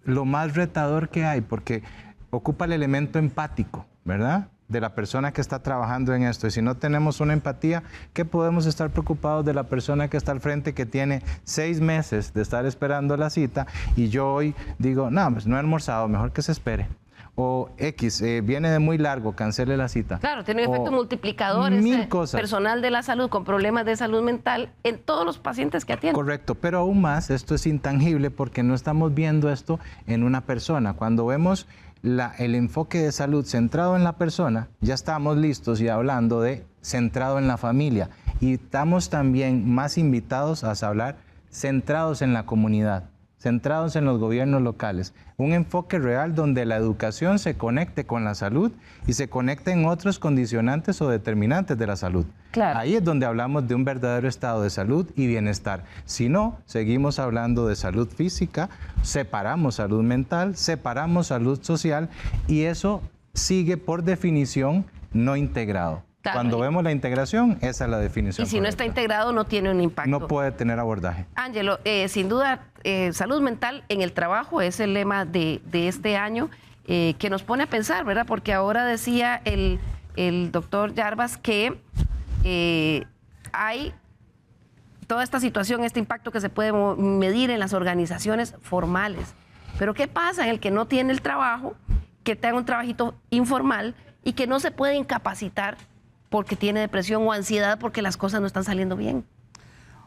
lo más retador que hay porque ocupa el elemento empático, ¿verdad?, de la persona que está trabajando en esto. Y si no tenemos una empatía, ¿qué podemos estar preocupados de la persona que está al frente, que tiene 6 meses de estar esperando la cita y yo hoy digo, no, pues no he almorzado, mejor que se espere? O X, viene de muy largo, cancele la cita. Claro, tiene un efecto multiplicador ese personal de la salud con problemas de salud mental en todos los pacientes que atienden. Correcto, pero aún más, esto es intangible porque no estamos viendo esto en una persona. Cuando vemos el enfoque de salud centrado en la persona, ya estamos listos y hablando de centrado en la familia. Y estamos también más invitados a hablar centrados en la comunidad, centrados en los gobiernos locales. Un enfoque real donde la educación se conecte con la salud y se conecte en otros condicionantes o determinantes de la salud. Claro. Ahí es donde hablamos de un verdadero estado de salud y bienestar. Si no, seguimos hablando de salud física, separamos salud mental, separamos salud social y eso sigue por definición no integrado. Claro. Cuando vemos la integración, esa es la definición. Y si correcta. No está integrado, no tiene un impacto. No puede tener abordaje. Ángelo, sin duda, salud mental en el trabajo es el lema de este año que nos pone a pensar, ¿verdad? Porque ahora decía el doctor Yarvas que hay toda esta situación, este impacto que se puede medir en las organizaciones formales. Pero ¿qué pasa en el que no tiene el trabajo, que tenga un trabajito informal y que no se puede incapacitar porque tiene depresión o ansiedad porque las cosas no están saliendo bien?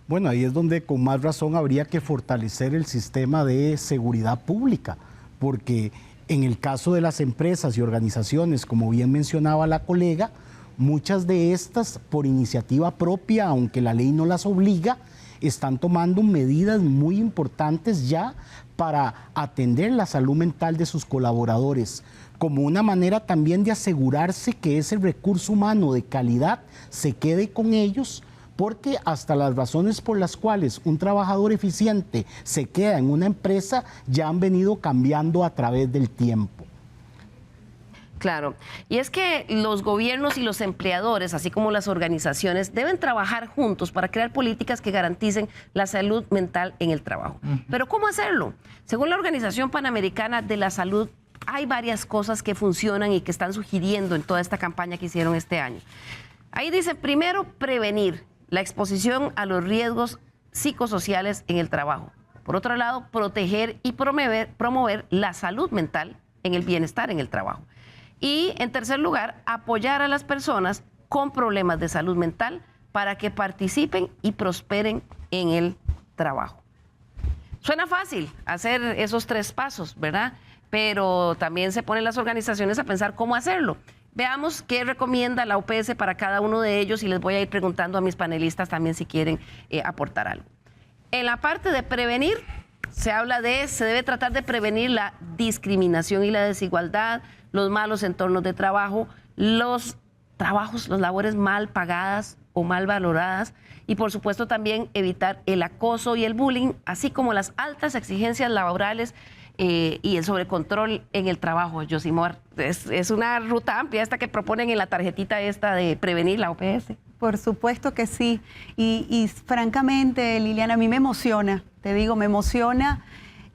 Bueno, ahí es donde con más razón habría que fortalecer el sistema de seguridad pública, porque en el caso de las empresas y organizaciones, como bien mencionaba la colega, muchas de estas, por iniciativa propia, aunque la ley no las obliga, están tomando medidas muy importantes ya para atender la salud mental de sus colaboradores, como una manera también de asegurarse que ese recurso humano de calidad se quede con ellos, porque hasta las razones por las cuales un trabajador eficiente se queda en una empresa ya han venido cambiando a través del tiempo. Claro, y es que los gobiernos y los empleadores, así como las organizaciones, deben trabajar juntos para crear políticas que garanticen la salud mental en el trabajo. Pero ¿cómo hacerlo? Según la Organización Panamericana de la Salud, hay varias cosas que funcionan y que están sugiriendo en toda esta campaña que hicieron este año. Ahí dice, primero, prevenir la exposición a los riesgos psicosociales en el trabajo. Por otro lado, proteger y promover la salud mental en el bienestar en el trabajo. Y, en tercer lugar, apoyar a las personas con problemas de salud mental para que participen y prosperen en el trabajo. Suena fácil hacer esos 3 pasos, ¿verdad? Pero también se ponen las organizaciones a pensar cómo hacerlo. Veamos qué recomienda la OPS para cada uno de ellos y les voy a ir preguntando a mis panelistas también si quieren aportar algo. En la parte de prevenir, se debe tratar de prevenir la discriminación y la desigualdad, los malos entornos de trabajo, las labores mal pagadas o mal valoradas y por supuesto también evitar el acoso y el bullying, así como las altas exigencias laborales y el sobrecontrol en el trabajo. Yosimar, es una ruta amplia esta que proponen en la tarjetita esta de prevenir la OPS. Por supuesto que sí. Y francamente, Liliana, a mí me emociona, te digo, me emociona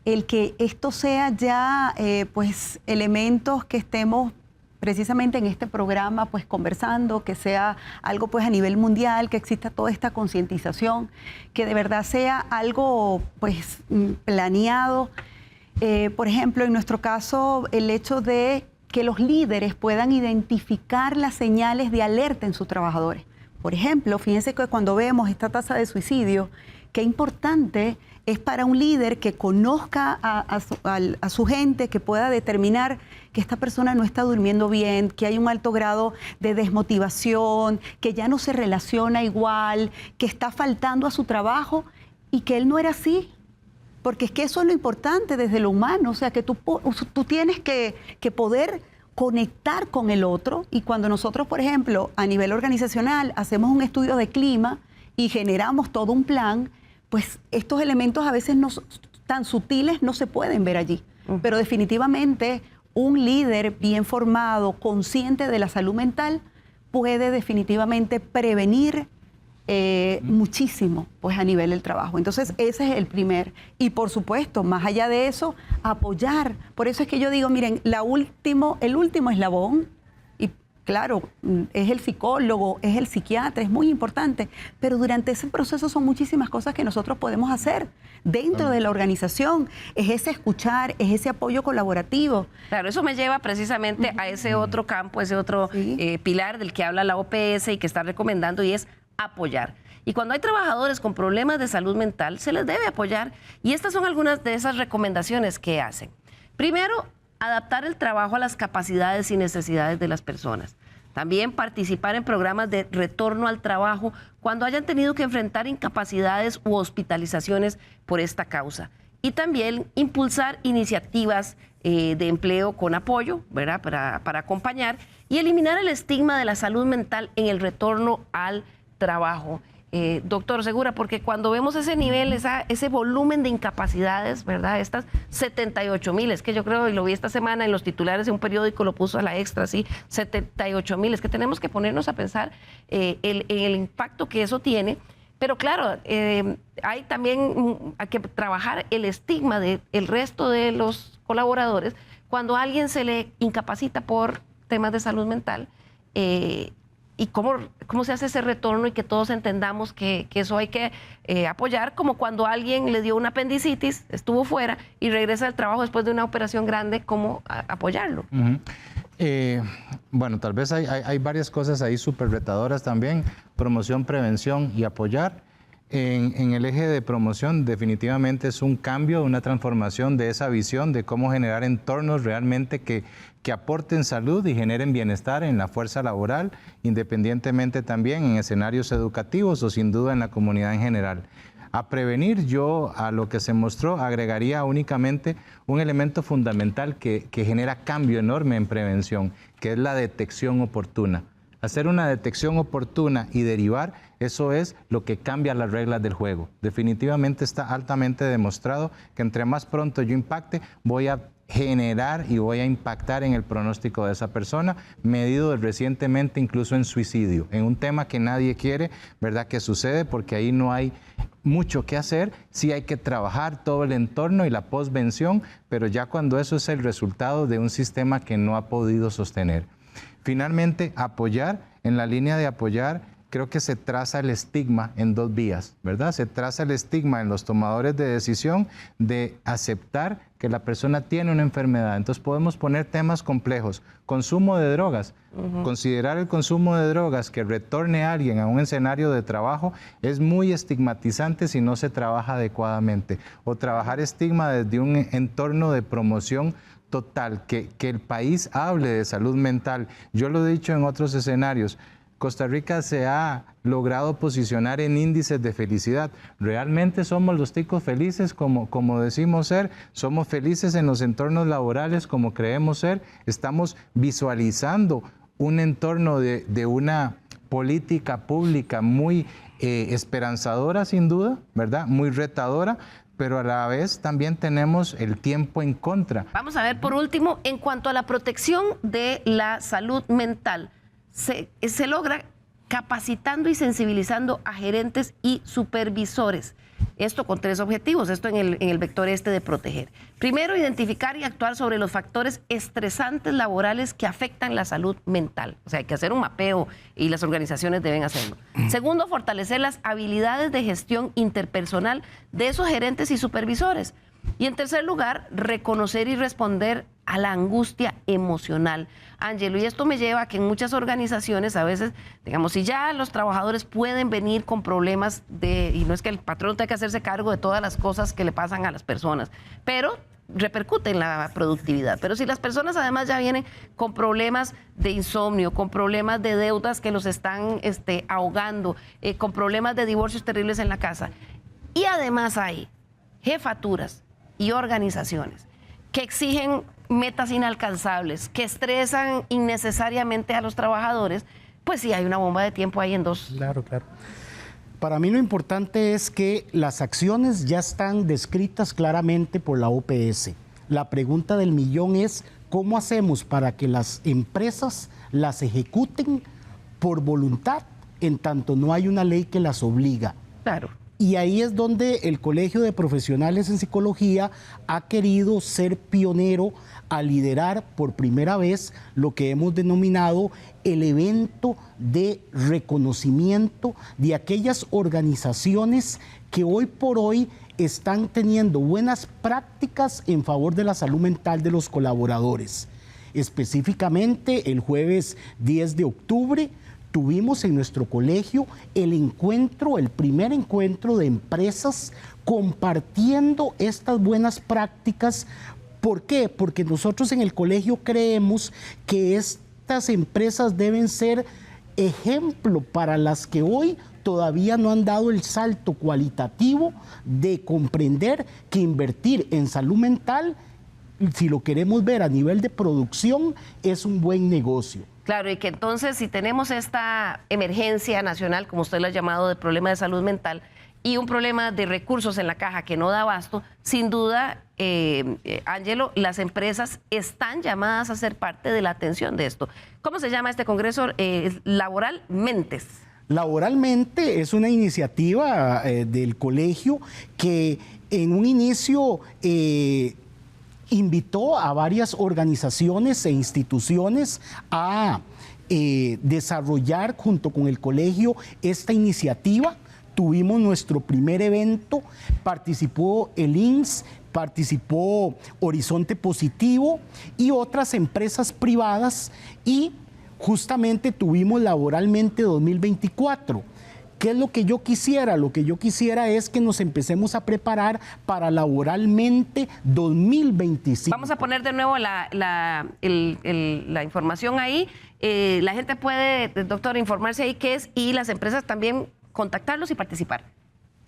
el que esto sea ya pues elementos que estemos precisamente en este programa pues conversando, que sea algo pues a nivel mundial, que exista toda esta concientización, que de verdad sea algo pues planeado. Por ejemplo, en nuestro caso, el hecho de que los líderes puedan identificar las señales de alerta en sus trabajadores. Por ejemplo, fíjense que cuando vemos esta tasa de suicidio, qué importante es para un líder que conozca a su gente, que pueda determinar que esta persona no está durmiendo bien, que hay un alto grado de desmotivación, que ya no se relaciona igual, que está faltando a su trabajo y que él no era así. Porque es que eso es lo importante desde lo humano, o sea, que tú tienes que poder conectar con el otro y cuando nosotros, por ejemplo, a nivel organizacional hacemos un estudio de clima y generamos todo un plan, pues estos elementos a veces tan sutiles no se pueden ver allí. Pero definitivamente un líder bien formado, consciente de la salud mental, puede definitivamente prevenir muchísimo pues a nivel del trabajo. Entonces ese es el primer. Y por supuesto, más allá de eso, apoyar. Por eso es que yo digo, miren, el último eslabón, y claro, es el psicólogo, es el psiquiatra, es muy importante, pero durante ese proceso son muchísimas cosas que nosotros podemos hacer dentro de la organización. Es ese escuchar, es ese apoyo colaborativo. Claro, eso me lleva precisamente a ese otro campo, ese otro pilar del que habla la OPS y que está recomendando, y es apoyar. Y cuando hay trabajadores con problemas de salud mental, se les debe apoyar. Y estas son algunas de esas recomendaciones que hacen. Primero, adaptar el trabajo a las capacidades y necesidades de las personas. También participar en programas de retorno al trabajo cuando hayan tenido que enfrentar incapacidades u hospitalizaciones por esta causa. Y también impulsar iniciativas de empleo con apoyo, ¿verdad? Para acompañar y eliminar el estigma de la salud mental en el retorno al trabajo. Doctor Segura, porque cuando vemos ese nivel, ese volumen de incapacidades, ¿verdad? Estas 78,000, es que yo creo, y lo vi esta semana en los titulares de un periódico, lo puso a la Extra, sí, 78,000, es que tenemos que ponernos a pensar el impacto que eso tiene, pero claro, hay también que trabajar el estigma del resto de los colaboradores cuando a alguien se le incapacita por temas de salud mental, y cómo se hace ese retorno y que todos entendamos que eso hay que apoyar, como cuando a alguien le dio una apendicitis, estuvo fuera y regresa al trabajo después de una operación grande, ¿cómo apoyarlo? Bueno, tal vez hay varias cosas ahí súper retadoras también. Promoción, prevención y apoyar. En el eje de promoción definitivamente es un cambio, una transformación de esa visión de cómo generar entornos realmente que aporten salud y generen bienestar en la fuerza laboral, independientemente también en escenarios educativos o sin duda en la comunidad en general. A prevenir, yo a lo que se mostró agregaría únicamente un elemento fundamental que genera cambio enorme en prevención, que es la detección oportuna. Hacer una detección oportuna y derivar, eso es lo que cambia las reglas del juego. Definitivamente está altamente demostrado que entre más pronto yo impacte, voy a generar y voy a impactar en el pronóstico de esa persona, medido recientemente incluso en suicidio, en un tema que nadie quiere, ¿verdad?, que sucede, porque ahí no hay mucho que hacer, sí hay que trabajar todo el entorno y la postvención, pero ya cuando eso es el resultado de un sistema que no ha podido sostener. Finalmente, apoyar, en la línea de apoyar, creo que se traza el estigma en dos vías, ¿verdad? Se traza el estigma en los tomadores de decisión de aceptar que la persona tiene una enfermedad. Entonces podemos poner temas complejos. Consumo de drogas. Considerar el consumo de drogas que retorne a alguien a un escenario de trabajo es muy estigmatizante si no se trabaja adecuadamente. O trabajar estigma desde un entorno de promoción total, que el país hable de salud mental. Yo lo he dicho en otros escenarios. Costa Rica se ha logrado posicionar en índices de felicidad. ¿Realmente somos los ticos felices como decimos ser? ¿Somos felices en los entornos laborales como creemos ser? ¿Estamos visualizando un entorno de una política pública muy esperanzadora, sin duda, ¿verdad? Muy retadora, pero a la vez también tenemos el tiempo en contra. Vamos a ver, por último, en cuanto a la protección de la salud mental, se logra capacitando y sensibilizando a gerentes y supervisores. Esto con 3 objetivos, esto en el vector de proteger. Primero, identificar y actuar sobre los factores estresantes laborales que afectan la salud mental. O sea, hay que hacer un mapeo y las organizaciones deben hacerlo. Segundo, fortalecer las habilidades de gestión interpersonal de esos gerentes y supervisores. Y en tercer lugar, reconocer y responder a la angustia emocional. Ángelo, y esto me lleva a que en muchas organizaciones a veces, digamos, si ya los trabajadores pueden venir con problemas y no es que el patrón tenga que hacerse cargo de todas las cosas que le pasan a las personas, pero repercute en la productividad. Pero si las personas además ya vienen con problemas de insomnio, con problemas de deudas que los están ahogando, con problemas de divorcios terribles en la casa, y además hay jefaturas y organizaciones que exigen metas inalcanzables, que estresan innecesariamente a los trabajadores, pues sí hay una bomba de tiempo ahí en dos. Claro, claro. Para mí lo importante es que las acciones ya están descritas claramente por la OPS. La pregunta del millón es, ¿cómo hacemos para que las empresas las ejecuten por voluntad en tanto no hay una ley que las obliga? Claro. Y ahí es donde el Colegio de Profesionales en Psicología ha querido ser pionero a liderar por primera vez lo que hemos denominado el evento de reconocimiento de aquellas organizaciones que hoy por hoy están teniendo buenas prácticas en favor de la salud mental de los colaboradores. Específicamente, el jueves 10 de octubre, tuvimos en nuestro colegio el primer encuentro de empresas compartiendo estas buenas prácticas. ¿Por qué? Porque nosotros en el colegio creemos que estas empresas deben ser ejemplo para las que hoy todavía no han dado el salto cualitativo de comprender que invertir en salud mental, si lo queremos ver a nivel de producción, es un buen negocio. Claro, y que entonces si tenemos esta emergencia nacional, como usted lo ha llamado, de problema de salud mental y un problema de recursos en la caja que no da abasto, sin duda, Ángelo, las empresas están llamadas a ser parte de la atención de esto. ¿Cómo se llama este congreso? Laboralmente. Laboralmente es una iniciativa del colegio que en un inicio invitó a varias organizaciones e instituciones a desarrollar junto con el colegio esta iniciativa. Tuvimos nuestro primer evento, participó el INS, participó Horizonte Positivo y otras empresas privadas, y justamente tuvimos Laboralmente 2024. ¿Qué es lo que yo quisiera? Lo que yo quisiera es que nos empecemos a preparar para Laboralmente 2025. Vamos a poner de nuevo la información ahí. La gente puede, doctor, informarse ahí qué es, y las empresas también contactarlos y participar.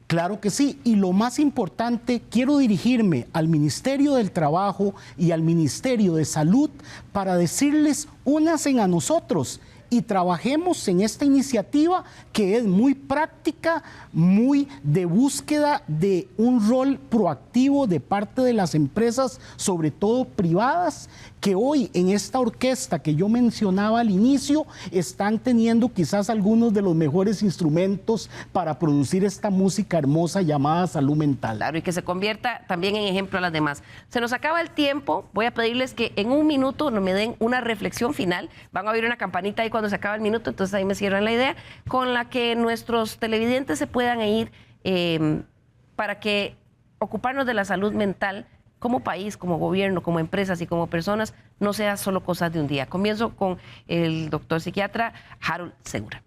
Claro que sí, y lo más importante, quiero dirigirme al Ministerio del Trabajo y al Ministerio de Salud para decirles: únanse a nosotros y trabajemos en esta iniciativa que es muy práctica, muy de búsqueda de un rol proactivo de parte de las empresas, sobre todo privadas, que hoy en esta orquesta que yo mencionaba al inicio están teniendo quizás algunos de los mejores instrumentos para producir esta música hermosa llamada salud mental. Claro, y que se convierta también en ejemplo a las demás. Se nos acaba el tiempo, voy a pedirles que en un minuto me den una reflexión final. Van a oír una campanita ahí cuando se acaba el minuto, entonces ahí me cierran la idea, con la que nuestros televidentes se puedan ir para que ocuparnos de la salud mental como país, como gobierno, como empresas y como personas, no sea solo cosas de un día. Comienzo con el doctor psiquiatra Harold Segura.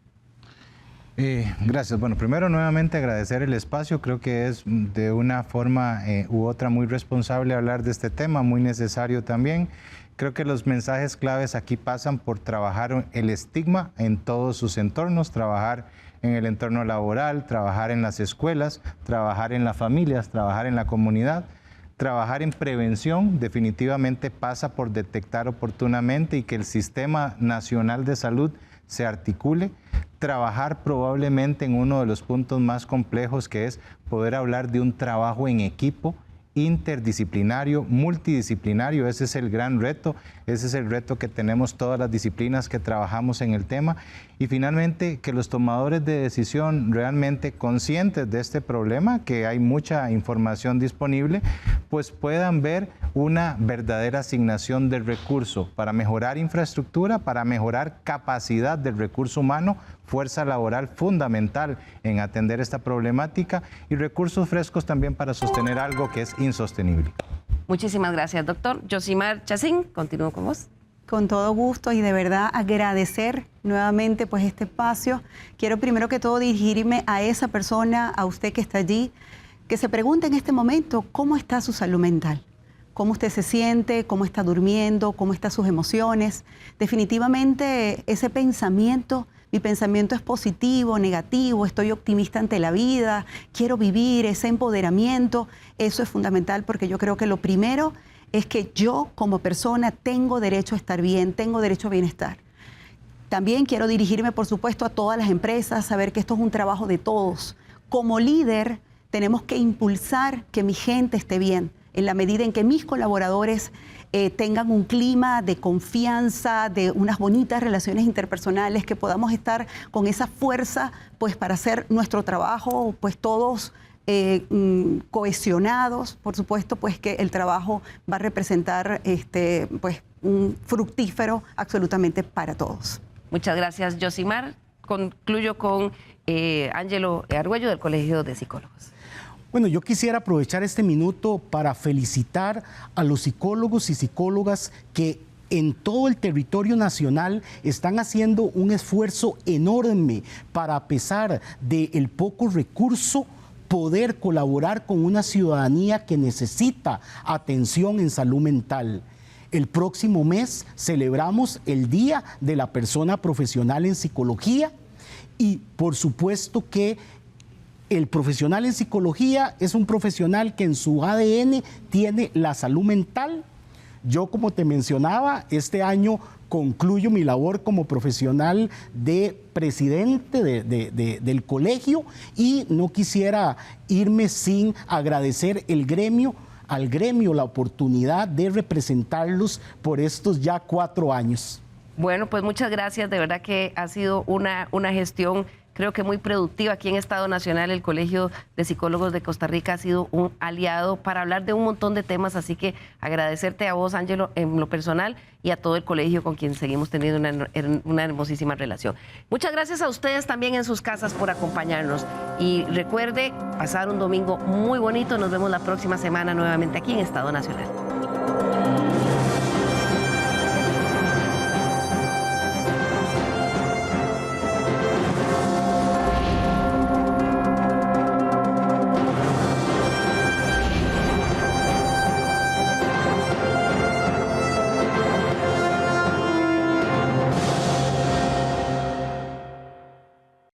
Gracias. Bueno, primero nuevamente agradecer el espacio. Creo que es de una forma u otra muy responsable hablar de este tema, muy necesario también. Creo que los mensajes claves aquí pasan por trabajar el estigma en todos sus entornos, trabajar en el entorno laboral, trabajar en las escuelas, trabajar en las familias, trabajar en la comunidad. Trabajar en prevención definitivamente pasa por detectar oportunamente y que el Sistema Nacional de Salud se articule. Trabajar probablemente en uno de los puntos más complejos, que es poder hablar de un trabajo en equipo, interdisciplinario, multidisciplinario. Ese es el gran reto, ese es el reto que tenemos todas las disciplinas que trabajamos en el tema. Y finalmente, que los tomadores de decisión realmente conscientes de este problema, que hay mucha información disponible, pues puedan ver una verdadera asignación del recurso para mejorar infraestructura, para mejorar capacidad del recurso humano, fuerza laboral fundamental en atender esta problemática, y recursos frescos también para sostener algo que es insostenible. Muchísimas gracias, doctor. Yosimar Chacín, continúo con vos. Con todo gusto, y de verdad agradecer nuevamente pues este espacio. Quiero primero que todo dirigirme a esa persona, a usted que está allí, que se pregunte en este momento cómo está su salud mental, cómo usted se siente, cómo está durmiendo, cómo están sus emociones. Definitivamente ese pensamiento, mi pensamiento es positivo, negativo, estoy optimista ante la vida, quiero vivir, ese empoderamiento, eso es fundamental, porque yo creo que lo primero es que yo como persona tengo derecho a estar bien, tengo derecho a bienestar. También quiero dirigirme, por supuesto, a todas las empresas, saber que esto es un trabajo de todos. Como líder, tenemos que impulsar que mi gente esté bien, en la medida en que mis colaboradores tengan un clima de confianza, de unas bonitas relaciones interpersonales, que podamos estar con esa fuerza pues para hacer nuestro trabajo, pues todos cohesionados. Por supuesto, pues que el trabajo va a representar pues un fructífero absolutamente para todos. Muchas gracias, Yosimar. Concluyo con Ángelo Argüello, del Colegio de Psicólogos. Bueno, yo quisiera aprovechar este minuto para felicitar a los psicólogos y psicólogas que en todo el territorio nacional están haciendo un esfuerzo enorme para, a pesar del poco recurso, poder colaborar con una ciudadanía que necesita atención en salud mental. El próximo mes celebramos el Día de la Persona Profesional en Psicología, y por supuesto que el profesional en psicología es un profesional que en su ADN tiene la salud mental. Yo, como te mencionaba, este año concluyo mi labor como profesional de presidente del colegio, y no quisiera irme sin agradecer al gremio la oportunidad de representarlos por estos ya 4 años. Bueno, pues muchas gracias. De verdad que ha sido una gestión, creo que muy productiva. Aquí en Estado Nacional, el Colegio de Psicólogos de Costa Rica ha sido un aliado para hablar de un montón de temas. Así que agradecerte a vos, Ángelo, en lo personal, y a todo el colegio con quien seguimos teniendo una hermosísima relación. Muchas gracias a ustedes también en sus casas por acompañarnos. Y recuerde pasar un domingo muy bonito. Nos vemos la próxima semana nuevamente aquí en Estado Nacional.